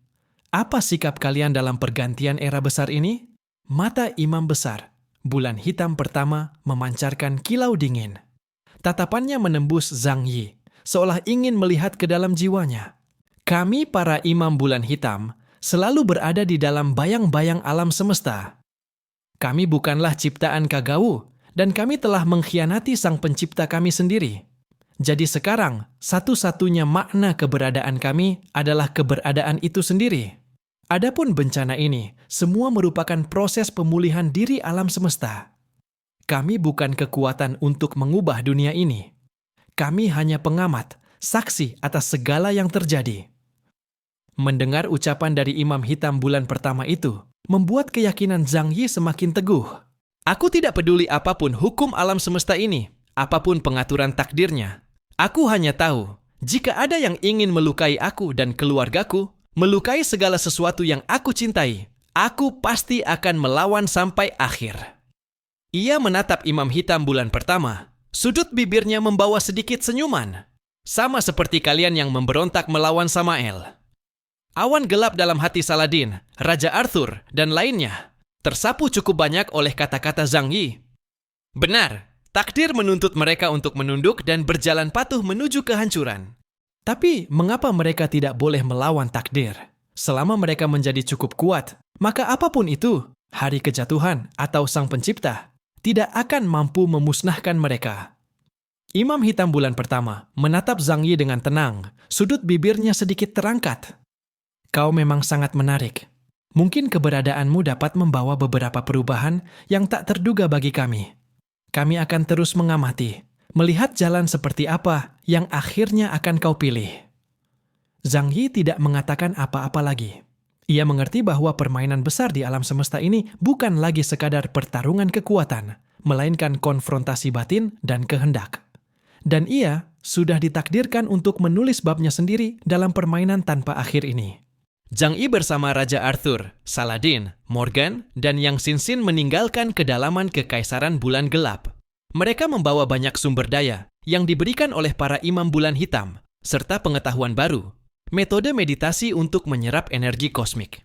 Speaker 1: Apa sikap kalian dalam pergantian era besar ini? Mata imam besar, bulan hitam pertama memancarkan kilau dingin. Tatapannya menembus Zhang Yi, seolah ingin melihat ke dalam jiwanya. Kami para imam bulan hitam selalu berada di dalam bayang-bayang alam semesta. Kami bukanlah ciptaan Kagawu, dan kami telah mengkhianati Sang Pencipta kami sendiri. Jadi sekarang, satu-satunya makna keberadaan kami adalah keberadaan itu sendiri. Adapun bencana ini, semua merupakan proses pemulihan diri alam semesta. Kami bukan kekuatan untuk mengubah dunia ini. Kami hanya pengamat, saksi atas segala yang terjadi. Mendengar ucapan dari Imam Hitam bulan pertama itu, membuat keyakinan Zhang Yi semakin teguh. Aku tidak peduli apapun hukum alam semesta ini, apapun pengaturan takdirnya. Aku hanya tahu, jika ada yang ingin melukai aku dan keluargaku, melukai segala sesuatu yang aku cintai, aku pasti akan melawan sampai akhir. Ia menatap Imam Hitam bulan pertama. Sudut bibirnya membawa sedikit senyuman. Sama seperti kalian yang memberontak melawan Samael. Awan gelap dalam hati Saladin, Raja Arthur, dan lainnya tersapu cukup banyak oleh kata-kata Zhang Yi. Benar, takdir menuntut mereka untuk menunduk dan berjalan patuh menuju kehancuran. Tapi mengapa mereka tidak boleh melawan takdir? Selama mereka menjadi cukup kuat, maka apapun itu, hari kejatuhan atau Sang Pencipta, tidak akan mampu memusnahkan mereka. Imam Hitam bulan pertama menatap Zhang Yi dengan tenang, sudut bibirnya sedikit terangkat. Kau memang sangat menarik. Mungkin keberadaanmu dapat membawa beberapa perubahan yang tak terduga bagi kami. Kami akan terus mengamati, melihat jalan seperti apa yang akhirnya akan kau pilih. Zhang Yi tidak mengatakan apa-apa lagi. Ia mengerti bahwa permainan besar di alam semesta ini bukan lagi sekadar pertarungan kekuatan, melainkan konfrontasi batin dan kehendak. Dan ia sudah ditakdirkan untuk menulis babnya sendiri dalam permainan tanpa akhir ini. Zhang Yi bersama Raja Arthur, Saladin, Morgan, dan Yang Xinxin meninggalkan kedalaman Kekaisaran Bulan Gelap. Mereka membawa banyak sumber daya yang diberikan oleh para imam bulan hitam, serta pengetahuan baru, metode meditasi untuk menyerap energi kosmik.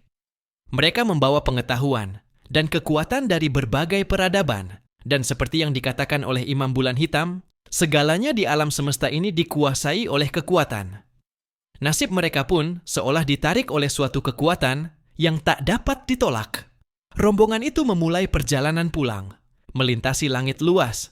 Speaker 1: Mereka membawa pengetahuan dan kekuatan dari berbagai peradaban, dan seperti yang dikatakan oleh Imam Bulan Hitam, segalanya di alam semesta ini dikuasai oleh kekuatan. Nasib mereka pun seolah ditarik oleh suatu kekuatan yang tak dapat ditolak. Rombongan itu memulai perjalanan pulang, melintasi langit luas.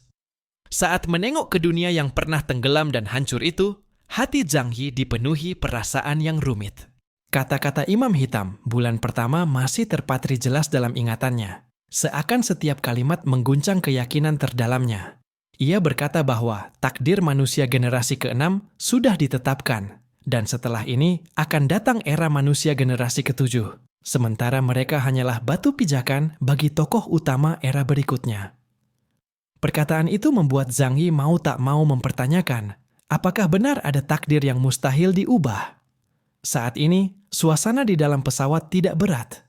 Speaker 1: Saat menengok ke dunia yang pernah tenggelam dan hancur itu, hati Zhang Yi dipenuhi perasaan yang rumit. Kata-kata Imam Hitam bulan pertama masih terpatri jelas dalam ingatannya. Seakan setiap kalimat mengguncang keyakinan terdalamnya. Ia berkata bahwa takdir manusia generasi ke-6 sudah ditetapkan, dan setelah ini akan datang era manusia generasi ke-7. Sementara mereka hanyalah batu pijakan bagi tokoh utama era berikutnya. Perkataan itu membuat Zhang Yi mau tak mau mempertanyakan, apakah benar ada takdir yang mustahil diubah? Saat ini, suasana di dalam pesawat tidak berat.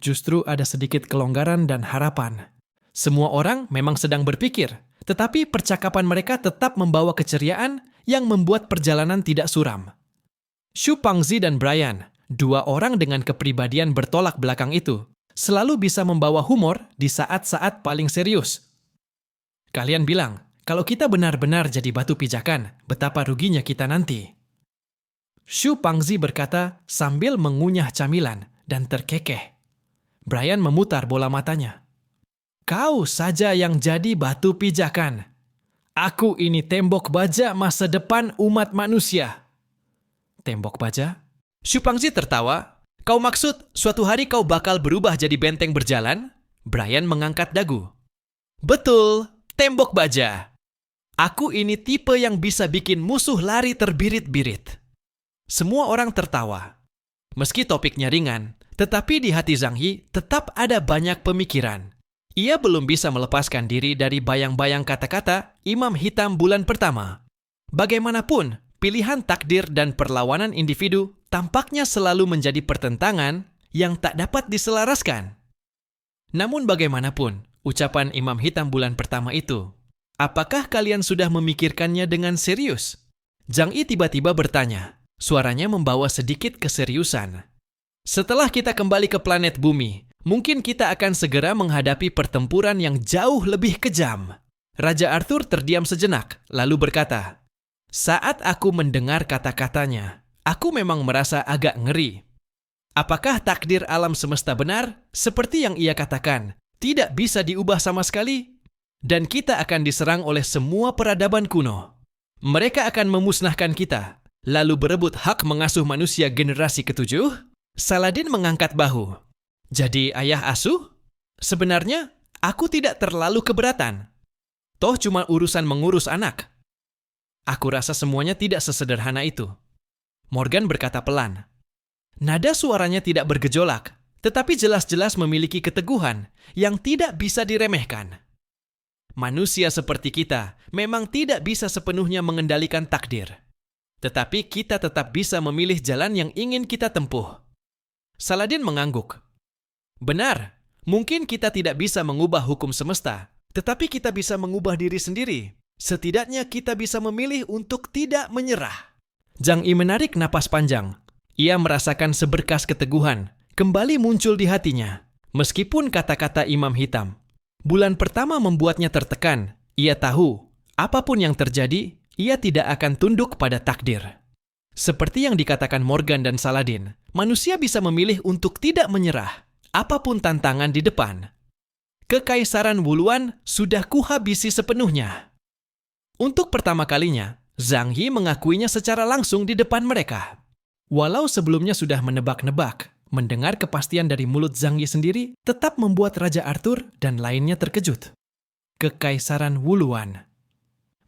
Speaker 1: Justru ada sedikit kelonggaran dan harapan. Semua orang memang sedang berpikir, tetapi percakapan mereka tetap membawa keceriaan yang membuat perjalanan tidak suram. Xu Pangzi dan Brian, dua orang dengan kepribadian bertolak belakang itu, selalu bisa membawa humor di saat-saat paling serius. Kalian bilang, kalau kita benar-benar jadi batu pijakan, betapa ruginya kita nanti. Xu Pangzi berkata sambil mengunyah camilan dan terkekeh. Brian memutar bola matanya. Kau saja yang jadi batu pijakan. Aku ini tembok baja masa depan umat manusia. Tembok baja? Xu Pangzi tertawa. Kau maksud suatu hari kau bakal berubah jadi benteng berjalan? Brian mengangkat dagu. Betul, tembok baja. Aku ini tipe yang bisa bikin musuh lari terbirit-birit. Semua orang tertawa. Meski topiknya ringan, tetapi di hati Zhang Yi tetap ada banyak pemikiran. Ia belum bisa melepaskan diri dari bayang-bayang kata-kata Imam Hitam bulan pertama. Bagaimanapun, pilihan takdir dan perlawanan individu tampaknya selalu menjadi pertentangan yang tak dapat diselaraskan. Namun bagaimanapun, ucapan Imam Hitam bulan pertama itu, apakah kalian sudah memikirkannya dengan serius? Zhang Yi tiba-tiba bertanya. Suaranya membawa sedikit keseriusan. Setelah kita kembali ke planet bumi, mungkin kita akan segera menghadapi pertempuran yang jauh lebih kejam. Raja Arthur terdiam sejenak, lalu berkata, saat aku mendengar kata-katanya, aku memang merasa agak ngeri. Apakah takdir alam semesta benar, seperti yang ia katakan, tidak bisa diubah sama sekali? Dan kita akan diserang oleh semua peradaban kuno. Mereka akan memusnahkan kita, lalu berebut hak mengasuh manusia generasi ke-7? Saladin mengangkat bahu. Jadi ayah asuh? Sebenarnya, aku tidak terlalu keberatan. Toh cuma urusan mengurus anak. Aku rasa semuanya tidak sesederhana itu. Morgan berkata pelan. Nada suaranya tidak bergejolak, tetapi jelas-jelas memiliki keteguhan yang tidak bisa diremehkan. Manusia seperti kita memang tidak bisa sepenuhnya mengendalikan takdir. Tetapi kita tetap bisa memilih jalan yang ingin kita tempuh. Saladin mengangguk. Benar, mungkin kita tidak bisa mengubah hukum semesta, tetapi kita bisa mengubah diri sendiri. Setidaknya kita bisa memilih untuk tidak menyerah. Zhang Yi menarik napas panjang. Ia merasakan seberkas keteguhan kembali muncul di hatinya. Meskipun kata-kata Imam Hitam, bulan pertama membuatnya tertekan. Ia tahu, apapun yang terjadi, ia tidak akan tunduk pada takdir. Seperti yang dikatakan Morgan dan Saladin, manusia bisa memilih untuk tidak menyerah, apapun tantangan di depan. Kekaisaran Wuluan sudah kuhabisi sepenuhnya. Untuk pertama kalinya, Zhang Yi mengakuinya secara langsung di depan mereka. Walau sebelumnya sudah menebak-nebak, mendengar kepastian dari mulut Zhang Yi sendiri tetap membuat Raja Arthur dan lainnya terkejut. Kekaisaran Wuluan.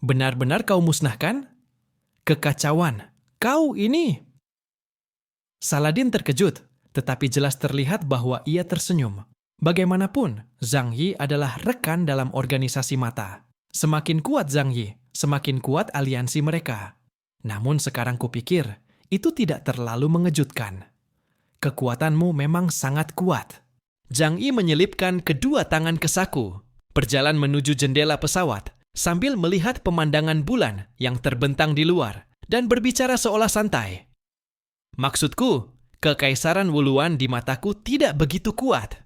Speaker 1: Benar-benar kau musnahkan? Kekacauan. Kau ini. Saladin terkejut, tetapi jelas terlihat bahwa ia tersenyum. Bagaimanapun, Zhang Yi adalah rekan dalam organisasi mata. Semakin kuat Zhang Yi, semakin kuat aliansi mereka. Namun sekarang kupikir, itu tidak terlalu mengejutkan. Kekuatanmu memang sangat kuat. Zhang Yi menyelipkan kedua tangan ke saku, berjalan menuju jendela pesawat, sambil melihat pemandangan bulan yang terbentang di luar, dan berbicara seolah santai. Maksudku, Kekaisaran Wuluan di mataku tidak begitu kuat.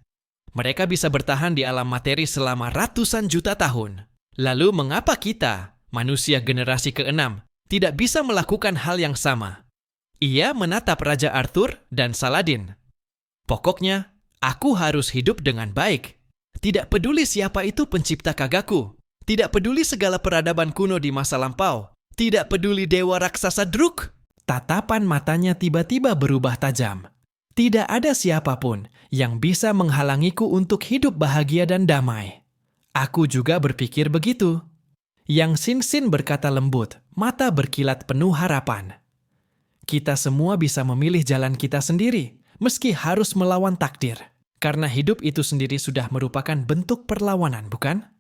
Speaker 1: Mereka bisa bertahan di alam materi selama ratusan juta tahun. Lalu mengapa kita, manusia generasi ke-6, tidak bisa melakukan hal yang sama? Ia menatap Raja Arthur dan Saladin. Pokoknya, aku harus hidup dengan baik. Tidak peduli siapa itu pencipta Kagaku. Tidak peduli segala peradaban kuno di masa lampau. Tidak peduli dewa raksasa Druk. Tatapan matanya tiba-tiba berubah tajam. Tidak ada siapapun yang bisa menghalangiku untuk hidup bahagia dan damai. Aku juga berpikir begitu. Yang Xin berkata lembut, mata berkilat penuh harapan. Kita semua bisa memilih jalan kita sendiri, meski harus melawan takdir. Karena hidup itu sendiri sudah merupakan bentuk perlawanan, bukan?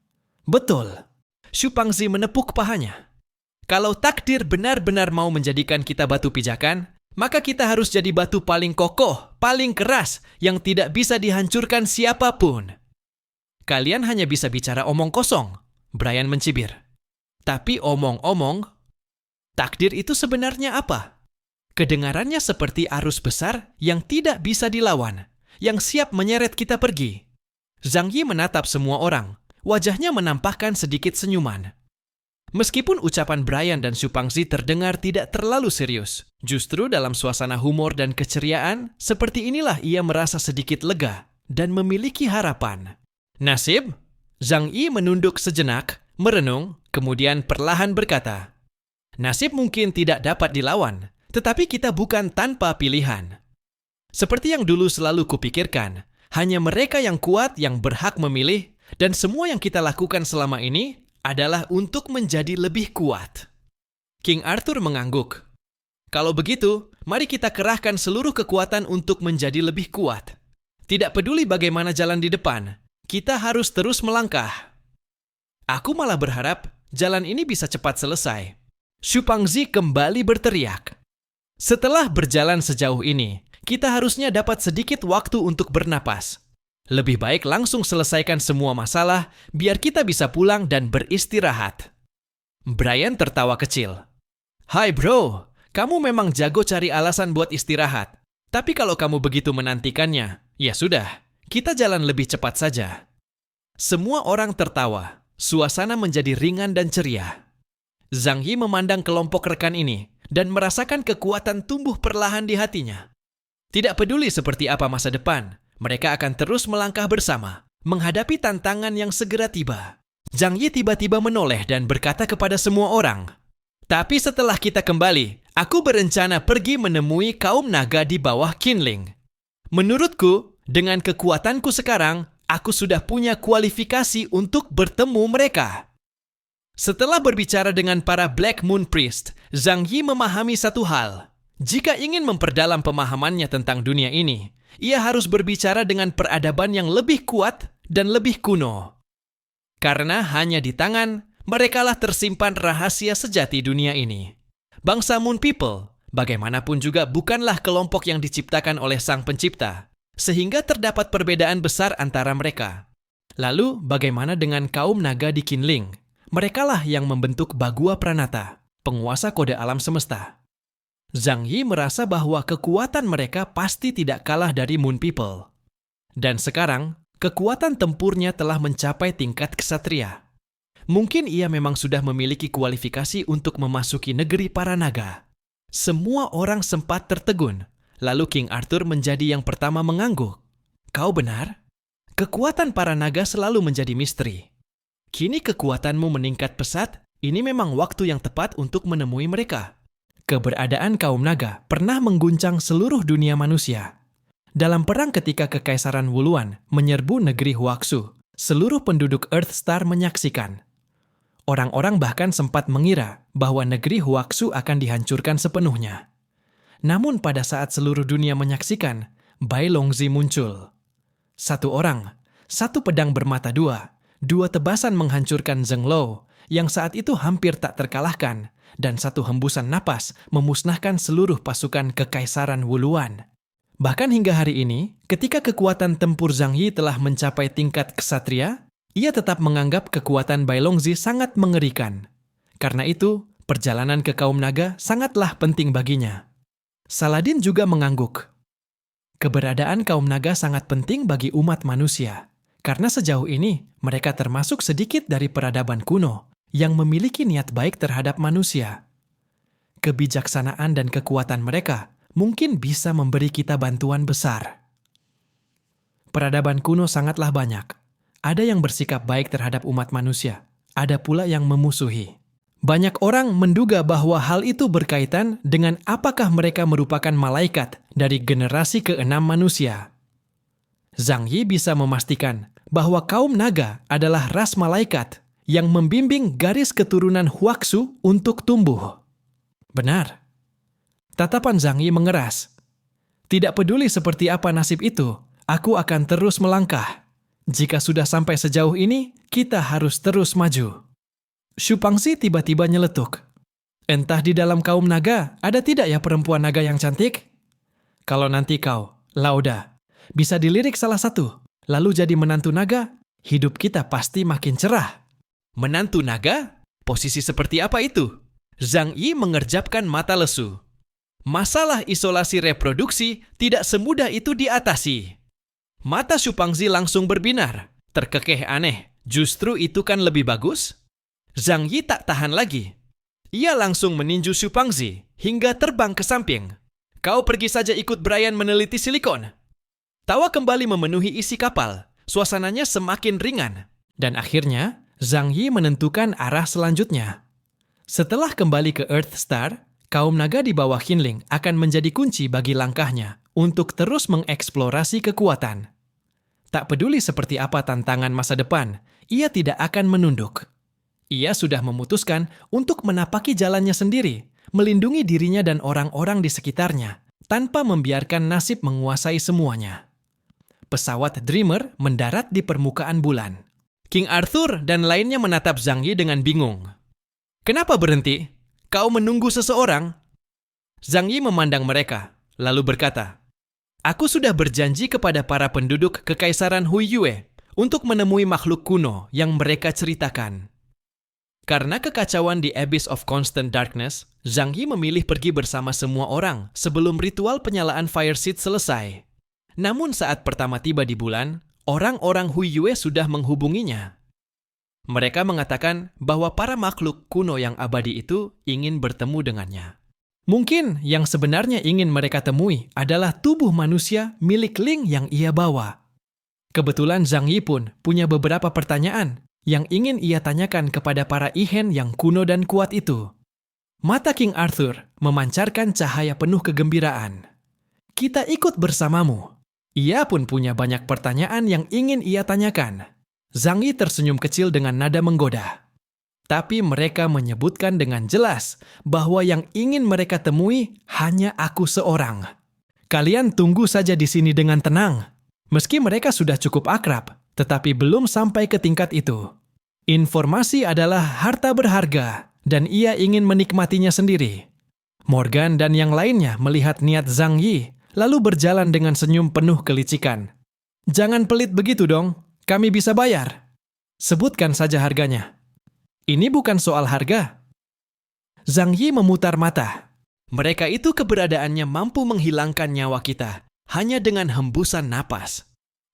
Speaker 1: Betul. Xu Pangzi menepuk pahanya. Kalau takdir benar-benar mau menjadikan kita batu pijakan, maka kita harus jadi batu paling kokoh, paling keras, yang tidak bisa dihancurkan siapapun. Kalian hanya bisa bicara omong kosong, Brian mencibir. Tapi omong-omong, takdir itu sebenarnya apa? Kedengarannya seperti arus besar yang tidak bisa dilawan, yang siap menyeret kita pergi. Zhang Yi menatap semua orang, wajahnya menampakkan sedikit senyuman. Meskipun ucapan Brian dan Xu Pangzi terdengar tidak terlalu serius, justru dalam suasana humor dan keceriaan, seperti inilah ia merasa sedikit lega dan memiliki harapan. Nasib? Zhang Yi menunduk sejenak, merenung, kemudian perlahan berkata, nasib mungkin tidak dapat dilawan, tetapi kita bukan tanpa pilihan. Seperti yang dulu selalu kupikirkan, hanya mereka yang kuat yang berhak memilih, dan semua yang kita lakukan selama ini adalah untuk menjadi lebih kuat. King Arthur mengangguk. Kalau begitu, mari kita kerahkan seluruh kekuatan untuk menjadi lebih kuat. Tidak peduli bagaimana jalan di depan, kita harus terus melangkah. Aku malah berharap jalan ini bisa cepat selesai. Xu Pangzi kembali berteriak. Setelah berjalan sejauh ini, kita harusnya dapat sedikit waktu untuk bernapas. Lebih baik langsung selesaikan semua masalah, biar kita bisa pulang dan beristirahat. Brian tertawa kecil. Hai bro, kamu memang jago cari alasan buat istirahat. Tapi kalau kamu begitu menantikannya, ya sudah, kita jalan lebih cepat saja. Semua orang tertawa, suasana menjadi ringan dan ceria. Zhang Yi memandang kelompok rekan ini dan merasakan kekuatan tumbuh perlahan di hatinya. Tidak peduli seperti apa masa depan, mereka akan terus melangkah bersama, menghadapi tantangan yang segera tiba. Zhang Yi tiba-tiba menoleh dan berkata kepada semua orang, tapi setelah kita kembali, aku berencana pergi menemui kaum naga di bawah Qinling. Menurutku, dengan kekuatanku sekarang, aku sudah punya kualifikasi untuk bertemu mereka. Setelah berbicara dengan para Black Moon Priest, Zhang Yi memahami satu hal. Jika ingin memperdalam pemahamannya tentang dunia ini, ia harus berbicara dengan peradaban yang lebih kuat dan lebih kuno. Karena hanya di tangan, merekalah tersimpan rahasia sejati dunia ini. Bangsa Moon People, bagaimanapun juga bukanlah kelompok yang diciptakan oleh Sang Pencipta, sehingga terdapat perbedaan besar antara mereka. Lalu, bagaimana dengan kaum naga di Qinling? Merekalah yang membentuk Bagua Pranata, penguasa kode alam semesta. Zhang Yi merasa bahwa kekuatan mereka pasti tidak kalah dari Moon People. Dan sekarang, kekuatan tempurnya telah mencapai tingkat ksatria. Mungkin ia memang sudah memiliki kualifikasi untuk memasuki negeri para naga. Semua orang sempat tertegun, lalu King Arthur menjadi yang pertama mengangguk. Kau benar? Kekuatan para naga selalu menjadi misteri. Kini kekuatanmu meningkat pesat, ini memang waktu yang tepat untuk menemui mereka. Keberadaan kaum naga pernah mengguncang seluruh dunia manusia. Dalam perang ketika Kekaisaran Wuluan menyerbu negeri Huaxu, seluruh penduduk Earthstar menyaksikan. Orang-orang bahkan sempat mengira bahwa negeri Huaxu akan dihancurkan sepenuhnya. Namun pada saat seluruh dunia menyaksikan, Bai Longzi muncul. Satu orang, satu pedang bermata dua tebasan menghancurkan Zheng Lo yang saat itu hampir tak terkalahkan, dan satu hembusan napas memusnahkan seluruh pasukan Kekaisaran Wuluan. Bahkan hingga hari ini, ketika kekuatan tempur Zhang Yi telah mencapai tingkat ksatria, ia tetap menganggap kekuatan Bai Longzi sangat mengerikan. Karena itu, perjalanan ke kaum naga sangatlah penting baginya. Saladin juga mengangguk. Keberadaan kaum naga sangat penting bagi umat manusia, karena sejauh ini mereka termasuk sedikit dari peradaban kuno yang memiliki niat baik terhadap manusia. Kebijaksanaan dan kekuatan mereka mungkin bisa memberi kita bantuan besar. Peradaban kuno sangatlah banyak. Ada yang bersikap baik terhadap umat manusia, ada pula yang memusuhi. Banyak orang menduga bahwa hal itu berkaitan dengan apakah mereka merupakan malaikat dari generasi ke-6 manusia. Zhang Yi bisa memastikan bahwa kaum naga adalah ras malaikat yang membimbing garis keturunan Huaxu untuk tumbuh. Benar. Tatapan Zhang Yi mengeras. Tidak peduli seperti apa nasib itu, aku akan terus melangkah. Jika sudah sampai sejauh ini, kita harus terus maju. Xu Pangxi tiba-tiba nyeletuk. Entah di dalam kaum naga, ada tidak ya perempuan naga yang cantik? Kalau nanti kau, Lauda, bisa dilirik salah satu, lalu jadi menantu naga, hidup kita pasti makin cerah. Menantu naga? Posisi seperti apa itu? Zhang Yi mengerjapkan mata lesu. Masalah isolasi reproduksi tidak semudah itu diatasi. Mata Xu Pangxi langsung berbinar, terkekeh aneh. Justru itu kan lebih bagus? Zhang Yi tak tahan lagi. Ia langsung meninju Xu Pangxi hingga terbang ke samping. Kau pergi saja ikut Brian meneliti silikon. Tawa kembali memenuhi isi kapal. Suasananya semakin ringan. Dan akhirnya, Zhang Yi menentukan arah selanjutnya. Setelah kembali ke Earth Star, kaum naga di bawah Qinling akan menjadi kunci bagi langkahnya untuk terus mengeksplorasi kekuatan. Tak peduli seperti apa tantangan masa depan, ia tidak akan menunduk. Ia sudah memutuskan untuk menapaki jalannya sendiri, melindungi dirinya dan orang-orang di sekitarnya, tanpa membiarkan nasib menguasai semuanya. Pesawat Dreamer mendarat di permukaan bulan. King Arthur dan lainnya menatap Zhang Yi dengan bingung. Kenapa berhenti? Kau menunggu seseorang? Zhang Yi memandang mereka, lalu berkata, Aku sudah berjanji kepada para penduduk Kekaisaran Huiyue untuk menemui makhluk kuno yang mereka ceritakan. Karena kekacauan di Abyss of Constant Darkness, Zhang Yi memilih pergi bersama semua orang sebelum ritual penyalaan Fire Seed selesai. Namun saat pertama tiba di bulan, orang-orang Huiyue sudah menghubunginya. Mereka mengatakan bahwa para makhluk kuno yang abadi itu ingin bertemu dengannya. Mungkin yang sebenarnya ingin mereka temui adalah tubuh manusia milik Ling yang ia bawa. Kebetulan Zhang Yi pun punya beberapa pertanyaan yang ingin ia tanyakan kepada para Ihen yang kuno dan kuat itu. Mata King Arthur memancarkan cahaya penuh kegembiraan. Kita ikut bersamamu. Ia pun punya banyak pertanyaan yang ingin ia tanyakan. Zhang Yi tersenyum kecil dengan nada menggoda. Tapi mereka menyebutkan dengan jelas bahwa yang ingin mereka temui hanya aku seorang. Kalian tunggu saja di sini dengan tenang. Meski mereka sudah cukup akrab, tetapi belum sampai ke tingkat itu. Informasi adalah harta berharga, dan ia ingin menikmatinya sendiri. Morgan dan yang lainnya melihat niat Zhang Yi, lalu berjalan dengan senyum penuh kelicikan. Jangan pelit begitu dong, kami bisa bayar. Sebutkan saja harganya. Ini bukan soal harga. Zhang Yi memutar mata. Mereka itu keberadaannya mampu menghilangkan nyawa kita hanya dengan hembusan napas.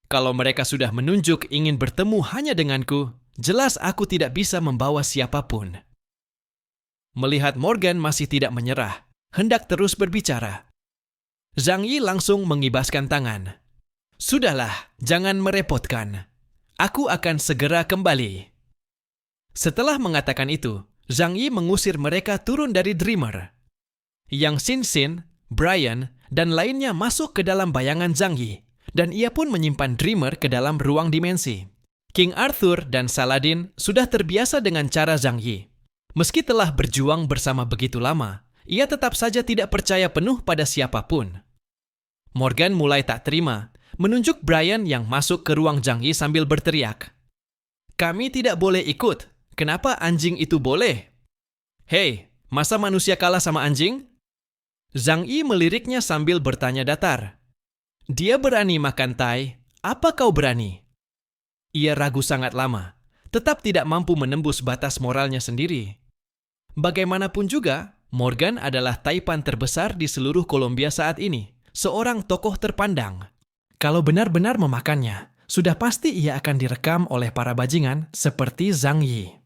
Speaker 1: Kalau mereka sudah menunjuk ingin bertemu hanya denganku, jelas aku tidak bisa membawa siapapun. Melihat Morgan masih tidak menyerah, hendak terus berbicara, Zhang Yi langsung mengibaskan tangan. Sudahlah, jangan merepotkan. Aku akan segera kembali. Setelah mengatakan itu, Zhang Yi mengusir mereka turun dari Dreamer. Yang Xin Xin, Brian, dan lainnya masuk ke dalam bayangan Zhang Yi, dan ia pun menyimpan Dreamer ke dalam ruang dimensi. King Arthur dan Saladin sudah terbiasa dengan cara Zhang Yi. Meski telah berjuang bersama begitu lama, ia tetap saja tidak percaya penuh pada siapapun. Morgan mulai tak terima, menunjuk Brian yang masuk ke ruang Zhang Yi sambil berteriak, "Kami tidak boleh ikut. Kenapa anjing itu boleh?" "Hei, masa manusia kalah sama anjing?" Zhang Yi meliriknya sambil bertanya datar. "Dia berani makan tai, apa kau berani?" Ia ragu sangat lama, tetap tidak mampu menembus batas moralnya sendiri. Bagaimanapun juga, Morgan adalah taipan terbesar di seluruh Kolombia saat ini, seorang tokoh terpandang. Kalau benar-benar memakannya, sudah pasti ia akan direkam oleh para bajingan seperti Zhang Yi.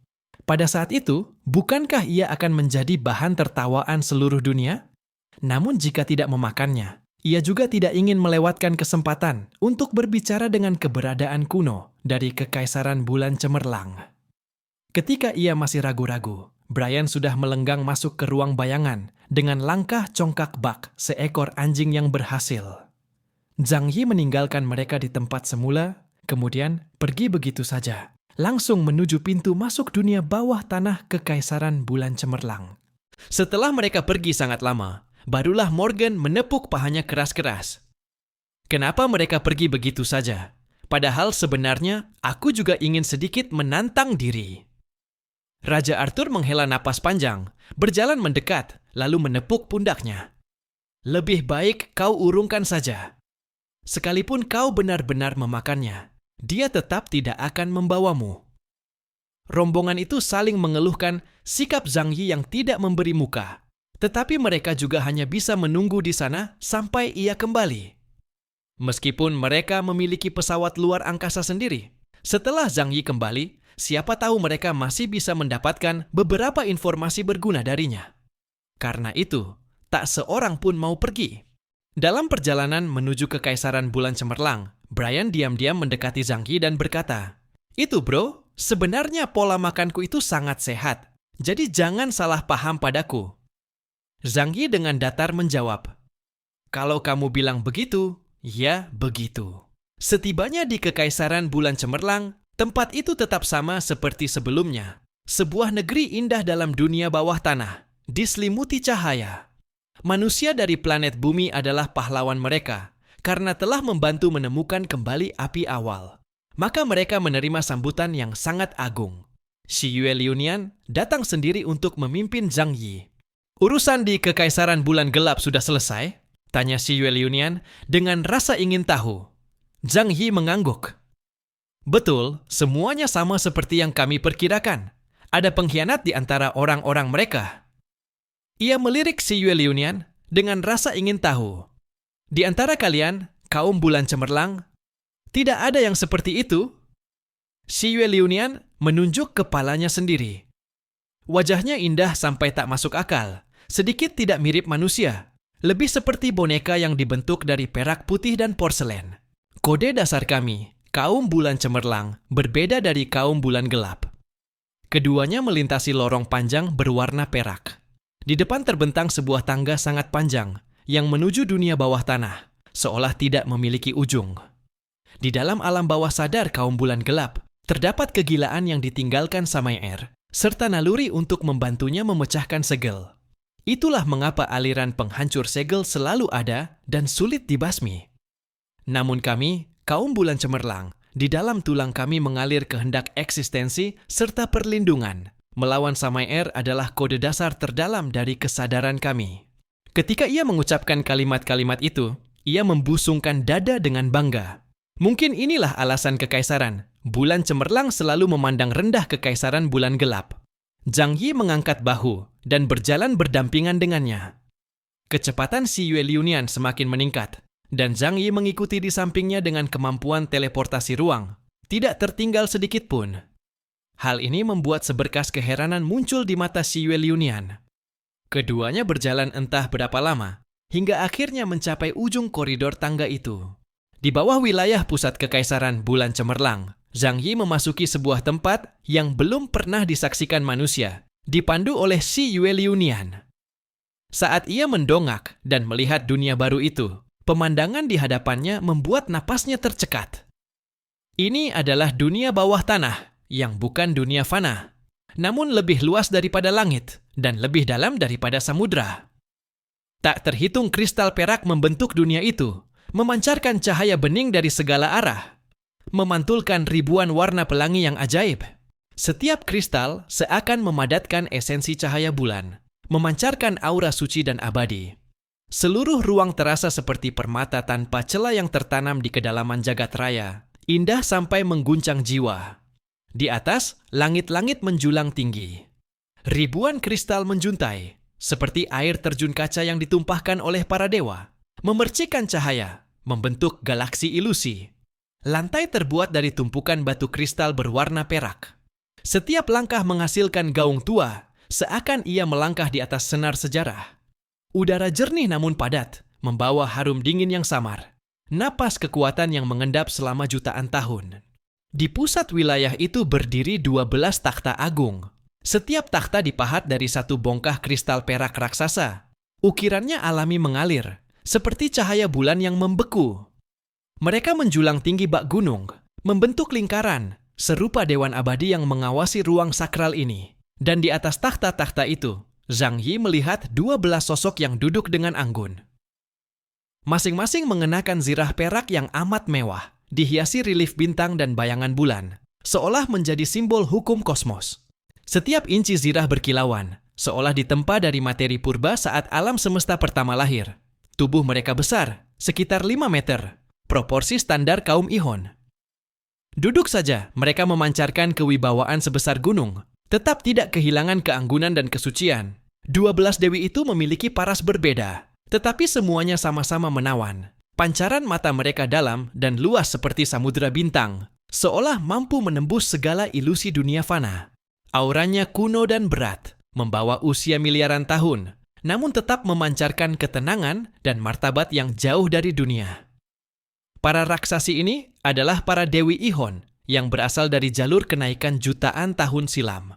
Speaker 1: Pada saat itu, bukankah ia akan menjadi bahan tertawaan seluruh dunia? Namun jika tidak memakannya, ia juga tidak ingin melewatkan kesempatan untuk berbicara dengan keberadaan kuno dari Kekaisaran Bulan Cemerlang. Ketika ia masih ragu-ragu, Brian sudah melenggang masuk ke ruang bayangan dengan langkah congkak bak seekor anjing yang berhasil. Zhang Yi meninggalkan mereka di tempat semula, kemudian pergi begitu saja, langsung menuju pintu masuk dunia bawah tanah Kekaisaran Bulan Cemerlang. Setelah mereka pergi sangat lama, barulah Morgan menepuk pahanya keras-keras. "Kenapa mereka pergi begitu saja? Padahal sebenarnya aku juga ingin sedikit menantang diri." Raja Arthur menghela napas panjang, berjalan mendekat, lalu menepuk pundaknya. "Lebih baik kau urungkan saja. Sekalipun kau benar-benar memakannya, dia tetap tidak akan membawamu." Rombongan itu saling mengeluhkan sikap Zhang Yi yang tidak memberi muka. Tetapi mereka juga hanya bisa menunggu di sana sampai ia kembali. Meskipun mereka memiliki pesawat luar angkasa sendiri, setelah Zhang Yi kembali, siapa tahu mereka masih bisa mendapatkan beberapa informasi berguna darinya. Karena itu, tak seorang pun mau pergi. Dalam perjalanan menuju Kekaisaran Bulan Cemerlang, Brian diam-diam mendekati Zhang Yi dan berkata, "Itu bro, sebenarnya pola makanku itu sangat sehat, jadi jangan salah paham padaku." Zhang Yi dengan datar menjawab, "Kalau kamu bilang begitu, ya begitu." Setibanya di Kekaisaran Bulan Cemerlang, tempat itu tetap sama seperti sebelumnya. Sebuah negeri indah dalam dunia bawah tanah, diselimuti cahaya. Manusia dari planet bumi adalah pahlawan mereka, karena telah membantu menemukan kembali api awal. Maka mereka menerima sambutan yang sangat agung. Xi Yue Liunian datang sendiri untuk memimpin Zhang Yi. "Urusan di Kekaisaran Bulan Gelap sudah selesai?" tanya Xi Yue Liunian dengan rasa ingin tahu. Zhang Yi mengangguk. "Betul, semuanya sama seperti yang kami perkirakan. Ada pengkhianat di antara orang-orang mereka." Ia melirik Xi Yue Liunian dengan rasa ingin tahu. "Di antara kalian, kaum Bulan Cemerlang, tidak ada yang seperti itu?" Xi Yue Liunian menunjuk kepalanya sendiri. Wajahnya indah sampai tak masuk akal. Sedikit tidak mirip manusia, lebih seperti boneka yang dibentuk dari perak putih dan porselen. "Kode dasar kami, kaum Bulan Cemerlang, berbeda dari kaum Bulan Gelap." Keduanya melintasi lorong panjang berwarna perak. Di depan terbentang sebuah tangga sangat panjang yang menuju dunia bawah tanah, seolah tidak memiliki ujung. Di dalam alam bawah sadar kaum Bulan Gelap, terdapat kegilaan yang ditinggalkan Samael, serta naluri untuk membantunya memecahkan segel. Itulah mengapa aliran penghancur segel selalu ada dan sulit dibasmi. Namun kami, kaum Bulan Cemerlang, di dalam tulang kami mengalir kehendak eksistensi serta perlindungan. Melawan Samael adalah kode dasar terdalam dari kesadaran kami. Ketika ia mengucapkan kalimat-kalimat itu, ia membusungkan dada dengan bangga. Mungkin inilah alasan Kekaisaran Bulan Cemerlang selalu memandang rendah Kekaisaran Bulan Gelap. Zhang Yi mengangkat bahu dan berjalan berdampingan dengannya. Kecepatan Xi Yue Liunian semakin meningkat, dan Zhang Yi mengikuti di sampingnya dengan kemampuan teleportasi ruang, tidak tertinggal sedikit pun. Hal ini membuat seberkas keheranan muncul di mata Xi Yue Liunian. Keduanya berjalan entah berapa lama, hingga akhirnya mencapai ujung koridor tangga itu. Di bawah wilayah pusat Kekaisaran Bulan Cemerlang, Zhang Yi memasuki sebuah tempat yang belum pernah disaksikan manusia, dipandu oleh Xi Yue Liunian. Saat ia mendongak dan melihat dunia baru itu, pemandangan di hadapannya membuat napasnya tercekat. Ini adalah dunia bawah tanah yang bukan dunia fana, namun lebih luas daripada langit dan lebih dalam daripada samudra. Tak terhitung kristal perak membentuk dunia itu, memancarkan cahaya bening dari segala arah, memantulkan ribuan warna pelangi yang ajaib. Setiap kristal seakan memadatkan esensi cahaya bulan, memancarkan aura suci dan abadi. Seluruh ruang terasa seperti permata tanpa celah yang tertanam di kedalaman jagat raya, indah sampai mengguncang jiwa. Di atas, langit-langit menjulang tinggi. Ribuan kristal menjuntai, seperti air terjun kaca yang ditumpahkan oleh para dewa, memercikkan cahaya, membentuk galaksi ilusi. Lantai terbuat dari tumpukan batu kristal berwarna perak. Setiap langkah menghasilkan gaung tua, seakan ia melangkah di atas senar sejarah. Udara jernih namun padat, membawa harum dingin yang samar. Napas kekuatan yang mengendap selama jutaan tahun. Di pusat wilayah itu berdiri 12 takhta agung. Setiap takhta dipahat dari satu bongkah kristal perak raksasa. Ukirannya alami mengalir, seperti cahaya bulan yang membeku. Mereka menjulang tinggi bak gunung, membentuk lingkaran, serupa dewan abadi yang mengawasi ruang sakral ini. Dan di atas takhta-takhta itu, Zhang Yi melihat 12 sosok yang duduk dengan anggun. Masing-masing mengenakan zirah perak yang amat mewah, dihiasi relief bintang dan bayangan bulan, seolah menjadi simbol hukum kosmos. Setiap inci zirah berkilauan, seolah ditempa dari materi purba saat alam semesta pertama lahir. Tubuh mereka besar, sekitar 5 meter, proporsi standar kaum Ihon. Duduk saja, mereka memancarkan kewibawaan sebesar gunung, tetap tidak kehilangan keanggunan dan kesucian. 12 dewi itu memiliki paras berbeda, tetapi semuanya sama-sama menawan. Pancaran mata mereka dalam dan luas seperti samudera bintang, seolah mampu menembus segala ilusi dunia fana. Auranya kuno dan berat, membawa usia miliaran tahun, namun tetap memancarkan ketenangan dan martabat yang jauh dari dunia. Para raksasi ini adalah para dewi Ihon yang berasal dari jalur kenaikan jutaan tahun silam.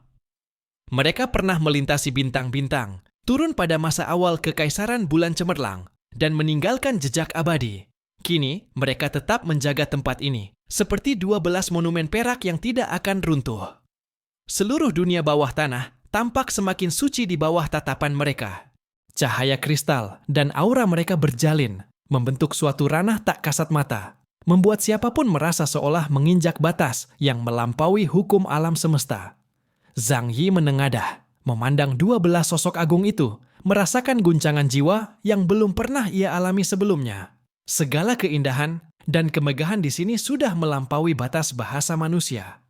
Speaker 1: Mereka pernah melintasi bintang-bintang, turun pada masa awal kekaisaran bulan cemerlang, dan meninggalkan jejak abadi. Kini, mereka tetap menjaga tempat ini, seperti 12 monumen perak yang tidak akan runtuh. Seluruh dunia bawah tanah tampak semakin suci di bawah tatapan mereka. Cahaya kristal dan aura mereka berjalin, membentuk suatu ranah tak kasat mata, membuat siapapun merasa seolah menginjak batas yang melampaui hukum alam semesta. Zhang Yi menengadah, memandang 12 sosok agung itu, merasakan guncangan jiwa yang belum pernah ia alami sebelumnya. Segala keindahan dan kemegahan di sini sudah melampaui batas bahasa manusia.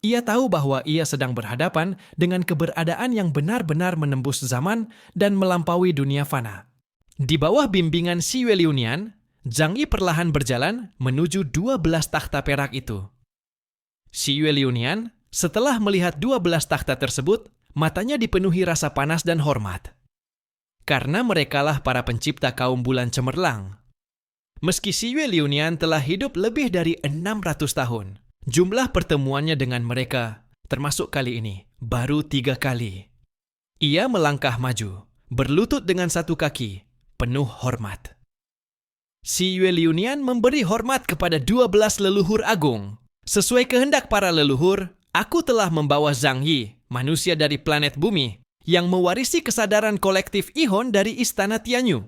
Speaker 1: Ia tahu bahwa ia sedang berhadapan dengan keberadaan yang benar-benar menembus zaman dan melampaui dunia fana. Di bawah bimbingan Xi Yueliunian, Zhang Yi perlahan berjalan menuju 12 takhta perak itu. Xi Yueliunian, setelah melihat 12 takhta tersebut, matanya dipenuhi rasa panas dan hormat. Karena merekalah para pencipta kaum bulan cemerlang. Meski Xi Yueliunian telah hidup lebih dari 600 tahun, jumlah pertemuannya dengan mereka, termasuk kali ini, baru 3 kali. Ia melangkah maju, berlutut dengan satu kaki, penuh hormat. Xi Yueliunian memberi hormat kepada 12 leluhur agung. Sesuai kehendak para leluhur, aku telah membawa Zhang Yi, manusia dari planet bumi, yang mewarisi kesadaran kolektif Ihon dari Istana Tianyu.